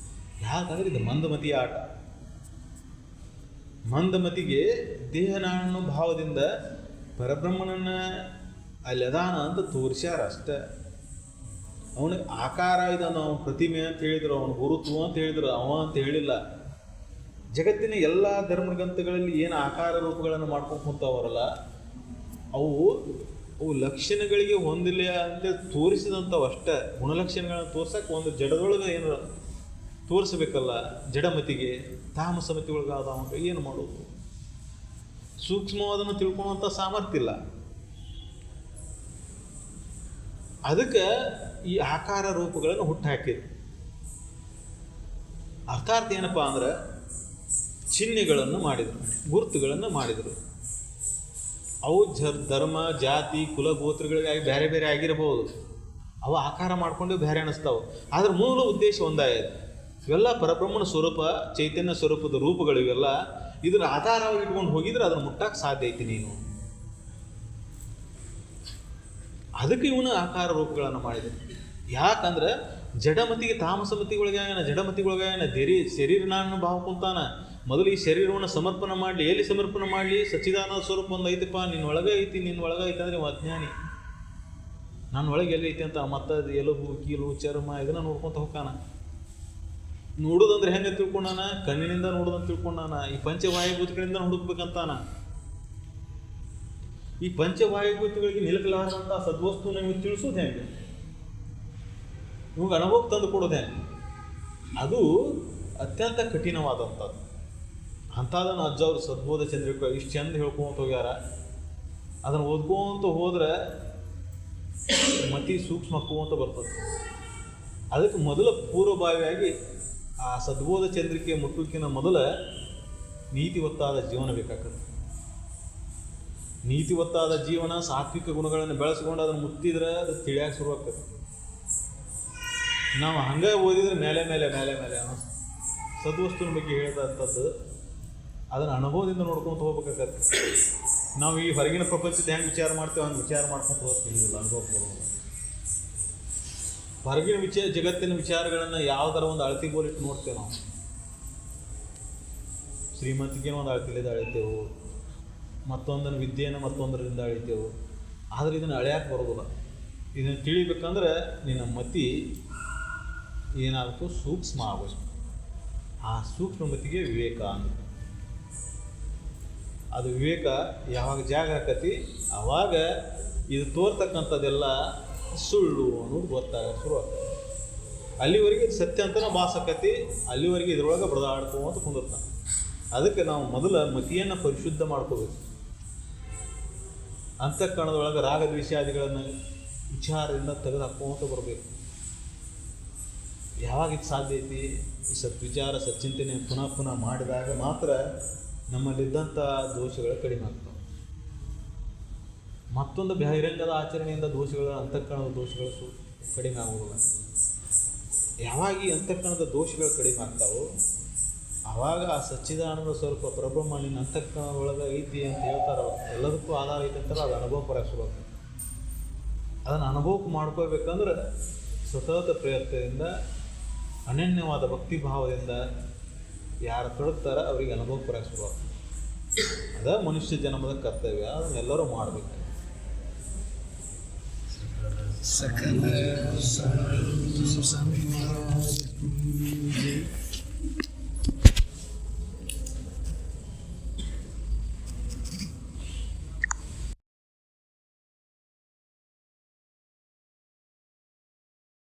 ಯಾಕಂದ್ರೆ ಇದು ಮಂದಮತಿಯ ಆಟ. ಮಂದಮತಿಗೆ ದೇಹನಾನು ಭಾವದಿಂದ ಪರಬ್ರಹ್ಮನನ್ನ ಅಲ್ಲಿ ಅದಾನ ಅಂತ ತೋರಿಸ್ಯಾರ ಅಷ್ಟೆ. ಅವನಿಗೆ ಆಕಾರ ಇದನ್ನು ಅವನ ಪ್ರತಿಮೆ ಅಂತ ಹೇಳಿದರು, ಅವನ ಗುರುತ್ವ ಅಂತ ಹೇಳಿದರು, ಅವ ಅಂತ ಹೇಳಿಲ್ಲ. ಜಗತ್ತಿನ ಎಲ್ಲ ಧರ್ಮಗ್ರಂಥಗಳಲ್ಲಿ ಏನು ಆಕಾರ ರೂಪಗಳನ್ನು ಮಾಡ್ಕೊಂಡು ಕುಂತಾವರಲ್ಲ, ಅವು ಲಕ್ಷಣಗಳಿಗೆ ಹೊಂದಿಲ್ಲ ಅಂತೇಳಿ ತೋರಿಸಿದಂಥವು ಅಷ್ಟೇ. ಗುಣಲಕ್ಷಣಗಳನ್ನು ತೋರ್ಸಕ್ಕೆ ಒಂದು ಜಡದೊಳಗೆ ಏನು ತೋರಿಸಬೇಕಲ್ಲ. ಜಡಮತಿಗೆ ತಾಮಸಮತಿಯೊಳಗಾದವ ಏನು ಮಾಡೋದು? ಸೂಕ್ಷ್ಮವಾದನ್ನು ತಿಳ್ಕೊಳ್ಳುವಂಥ ಸಾಮರ್ಥ್ಯ ಇಲ್ಲ. ಅದಕ್ಕೆ ಈ ಆಕಾರ ರೂಪಗಳನ್ನು ಹುಟ್ಟಾಕಿದ್ರು. ಅರ್ಥಾತ್ ಏನಪ್ಪ ಅಂದ್ರೆ ಚಿಹ್ನೆಗಳನ್ನು ಮಾಡಿದರು, ಗುರುತುಗಳನ್ನು ಮಾಡಿದರು. ಅವು ಧರ್ಮ, ಜಾತಿ, ಕುಲ, ಗೋತ್ರಗಳಿಗಾಗಿ ಬೇರೆ ಬೇರೆ ಆಗಿರಬಹುದು. ಅವು ಆಕಾರ ಮಾಡಿಕೊಂಡು ಬೇರೆ ಅನ್ನಿಸ್ತಾವೆ. ಆದ್ರೆ ಮೂಲ ಉದ್ದೇಶ ಒಂದಾಗಿದೆ. ಇವೆಲ್ಲ ಪರಬ್ರಹ್ಮನ ಸ್ವರೂಪ, ಚೈತನ್ಯ ಸ್ವರೂಪದ ರೂಪಗಳು. ಇವೆಲ್ಲ ಇದರ ಆಧಾರವಾಗಿ ಇಟ್ಕೊಂಡು ಹೋಗಿದ್ರೆ ಅದನ್ನು ಮುಟ್ಟಕ್ಕೆ ಸಾಧ್ಯ ಐತಿ ನೀನು. ಅದಕ್ಕೆ ಇವನು ಆಕಾರ ರೂಪಗಳನ್ನು ಮಾಡಿದ್ರು. ಯಾಕಂದ್ರೆ ಜಡಮತಿಗೆ ತಾಮಸಮತಿಗಳಿಗಾಯನ, ಜಡಮತಿಗಳಿಗಾಯನ ಶರೀರ ನಾನು ಭಾವ ಕುಂತಾನ. ಮೊದಲು ಈ ಶರೀರವನ್ನು ಸಮರ್ಪಣೆ ಮಾಡಲಿ. ಎಲ್ಲಿ ಸಮರ್ಪಣೆ ಮಾಡಲಿ? ಸಚ್ಚಿದಾನಂದ ಸ್ವರೂಪ ಒಂದು ಐತಪ್ಪ, ನಿನ್ನ ಒಳಗೆ ಐತಿ. ನಿನ್ನ ಒಳಗೆ ಐತೆ ಅಂದರೆ ಅಜ್ಞಾನಿ. ನನ್ನ ಒಳಗೆ ಎಲ್ಲಿ ಐತಿ ಅಂತ ಮತ್ತೆ ಎಲುಬು, ಕೀಲು, ಚರ್ಮ ಇದನ್ನು ನೋಡ್ಕೊತ ಹೋಗ್ತಾನ. ನೋಡೋದಂದ್ರೆ ಹೆಂಗೆ ತಿಳ್ಕೊಂಡಾನ? ಕಣ್ಣಿನಿಂದ ನೋಡೋದಂತ ತಿಳ್ಕೊಂಡಾನ. ಈ ಪಂಚವಾಯುಭೂತಗಳಿಂದ ಹುಡುಕ್ಬೇಕಂತಾನ. ಈ ಪಂಚವಾಯುಭೂತಗಳಿಗೆ ನಿಲಕಲಾರದಂಥ ಸದ್ವಸ್ತು ನಮಗೆ ತಿಳಿಸೋದು ಹೆಂಗೆ? ಇವಾಗ ಅನುಭವಕ್ಕೆ ತಂದು ಕೊಡೋದು ಹೆಂಗೆ? ಅದು ಅತ್ಯಂತ ಕಠಿಣವಾದಂಥದ್ದು. ಅಂಥದನ್ನು ಅಜ್ಜವ್ರು ಸದ್ಬೋಧ ಚಂದ್ರಿಕ ಇಷ್ಟು ಚಂದ ಹೇಳ್ಕೊಂತ ಹೋಗ್ಯಾರ. ಅದನ್ನು ಓದ್ಕೊಂತ ಹೋದ್ರೆ ಮತಿ ಸೂಕ್ಷ್ಮ ಅಂತ ಬರ್ತದೆ. ಅದಕ್ಕೆ ಮೊದಲ ಪೂರ್ವಭಾವಿಯಾಗಿ ಆ ಸದ್ಬೋಧ ಚಂದ್ರಿಕೆ ಮುಟ್ಟುಕಿನ ಮೊದಲ ನೀತಿವತ್ತಾದ ಜೀವನ ಬೇಕಾಗ್ತದೆ. ನೀತಿವತ್ತಾದ ಜೀವನ, ಸಾತ್ವಿಕ ಗುಣಗಳನ್ನು ಬೆಳೆಸ್ಕೊಂಡು ಅದನ್ನು ಮುಟ್ಟಿದ್ರೆ ಅದು ತಿಳಿಯಾಕೆ ಶುರುವಾಗ್ತದೆ. ನಾವು ಹಂಗೆ ಓದಿದ್ರೆ ಮೇಲೆ ಮೇಲೆ ಮೇಲೆ ಮೇಲೆ ಸದ್ವಸ್ತುನ ಬಗ್ಗೆ ಹೇಳಿದಂಥದ್ದು ಅದನ್ನು ಅನುಭವದಿಂದ ನೋಡ್ಕೊತ ಹೋಗ್ಬೇಕಾಗತ್ತೆ. ನಾವು ಈ ಹೊರಗಿನ ಪ್ರಪಂಚದ ಹೆಂಗೆ ವಿಚಾರ ಮಾಡ್ತೇವೆ ಹಂಗೆ ವಿಚಾರ ಮಾಡ್ಕೊತ ಹೋಗ್ತೀವಿ. ಅನುಭವ ಹೊರಗಿನ ಜಗತ್ತಿನ ವಿಚಾರಗಳನ್ನು ಯಾವುದರ ಒಂದು ಅಳತಿಗೋಲಿಟ್ಟು ನೋಡ್ತೇವೆ ನಾವು. ಶ್ರೀಮಂತಿಕೆನ ಒಂದು ಅಳತಿಲಿಂದ ಅಳಿತೇವೆ, ಮತ್ತೊಂದನ್ನು ವಿದ್ಯೆಯನ್ನು ಮತ್ತೊಂದರಿಂದ ಅಳಿತೇವೆ. ಆದರೆ ಇದನ್ನು ಅಳೆಯಕ್ಕೆ ಬರೋದಿಲ್ಲ. ಇದನ್ನು ತಿಳಿಬೇಕಂದ್ರೆ ನಿನ್ನ ಮತಿ ಏನಾಗಬೇಕು? ಸೂಕ್ಷ್ಮ ಆಗೋದು. ಆ ಸೂಕ್ಷ್ಮ ಮತಿಗೆ ವಿವೇಕ ಅಂದ್ರೆ. ಅದು ವಿವೇಕ ಯಾವಾಗ ಜಾಗ ಹಾಕತಿ ಆವಾಗ ಇದು ತೋರ್ತಕ್ಕಂಥದ್ದೆಲ್ಲ ಸುಳ್ಳು ಅನ್ನೋದು ಗೊತ್ತಾಗ ಶುರುವಾಗ್ತದೆ. ಅಲ್ಲಿವರೆಗೆ ಸತ್ಯ ಅಂತಲೇ ಭಾಸಕತಿ, ಅಲ್ಲಿವರೆಗೆ ಇದ್ರೊಳಗೆ ಬಡದಾಡ್ಕೊಂತ ಕುಂದಿರ್ತಾನೆ. ಅದಕ್ಕೆ ನಾವು ಮೊದಲ ಮತಿಯನ್ನು ಪರಿಶುದ್ಧ ಮಾಡ್ಕೋಬೇಕು. ಅಂತಃಕರಣದೊಳಗೆ ರಾಗ ದ್ವೇಷಾದಿಗಳನ್ನು ವಿಚಾರದಿಂದ ತೆಗೆದು ಹಾಕ್ಕೊಂತ ಬರಬೇಕು. ಯಾವಾಗ ಇದು ಸಾಧ್ಯ ಐತಿ? ಈ ಸದ್ವಿಚಾರ ಸಚ್ಚಿಂತನೆ ಪುನಃ ಪುನಃ ಮಾಡಿದಾಗ ಮಾತ್ರ ನಮ್ಮಲ್ಲಿದ್ದಂಥ ದೋಷಗಳು ಕಡಿಮೆ ಆಗ್ತವೆ. ಮತ್ತೊಂದು ಬಹಿರಂಗದ ಆಚರಣೆಯಿಂದ ದೋಷಗಳ, ಅಂತಃಕರಣದ ದೋಷಗಳು ಕಡಿಮೆ ಆಗೋದಿಲ್ಲ. ಯಾವಾಗ ಈ ಅಂತಃಕರಣದ ದೋಷಗಳು ಕಡಿಮೆ ಆಗ್ತಾವೋ ಆವಾಗ ಆ ಸಚ್ಚಿದಾನಂದ ಸ್ವರೂಪ ಪರಬ್ರಹ್ಮ ನಿನ್ನ ಅಂತಃಕರಣದೊಳಗೆ ಐತಿ ಅಂತ ಹೇಳ್ತಾರೋ, ಎಲ್ಲದಕ್ಕೂ ಆಧಾರ ಐತಿ ಅಂತಾರೆ. ಅದು ಅನುಭವ ಪಡಿಸ್ಬೇಕು. ಅದನ್ನು ಅನುಭವಕ್ಕೆ ಮಾಡ್ಕೋಬೇಕಂದ್ರೆ ಸತತ ಪ್ರಯತ್ನದಿಂದ, ಅನನ್ಯವಾದ ಭಕ್ತಿ ಭಾವದಿಂದ ಯಾರು ತೊಡಗ್ತಾರ ಅವರಿಗೆ ಅನುಭವ ಪಡಿಸ್ಬೇಕು. ಅದ ಮನುಷ್ಯ ಜನ್ಮದ ಕರ್ತವ್ಯ. ಅದನ್ನು ಎಲ್ಲರೂ ಮಾಡಬೇಕು. ಸಕಲ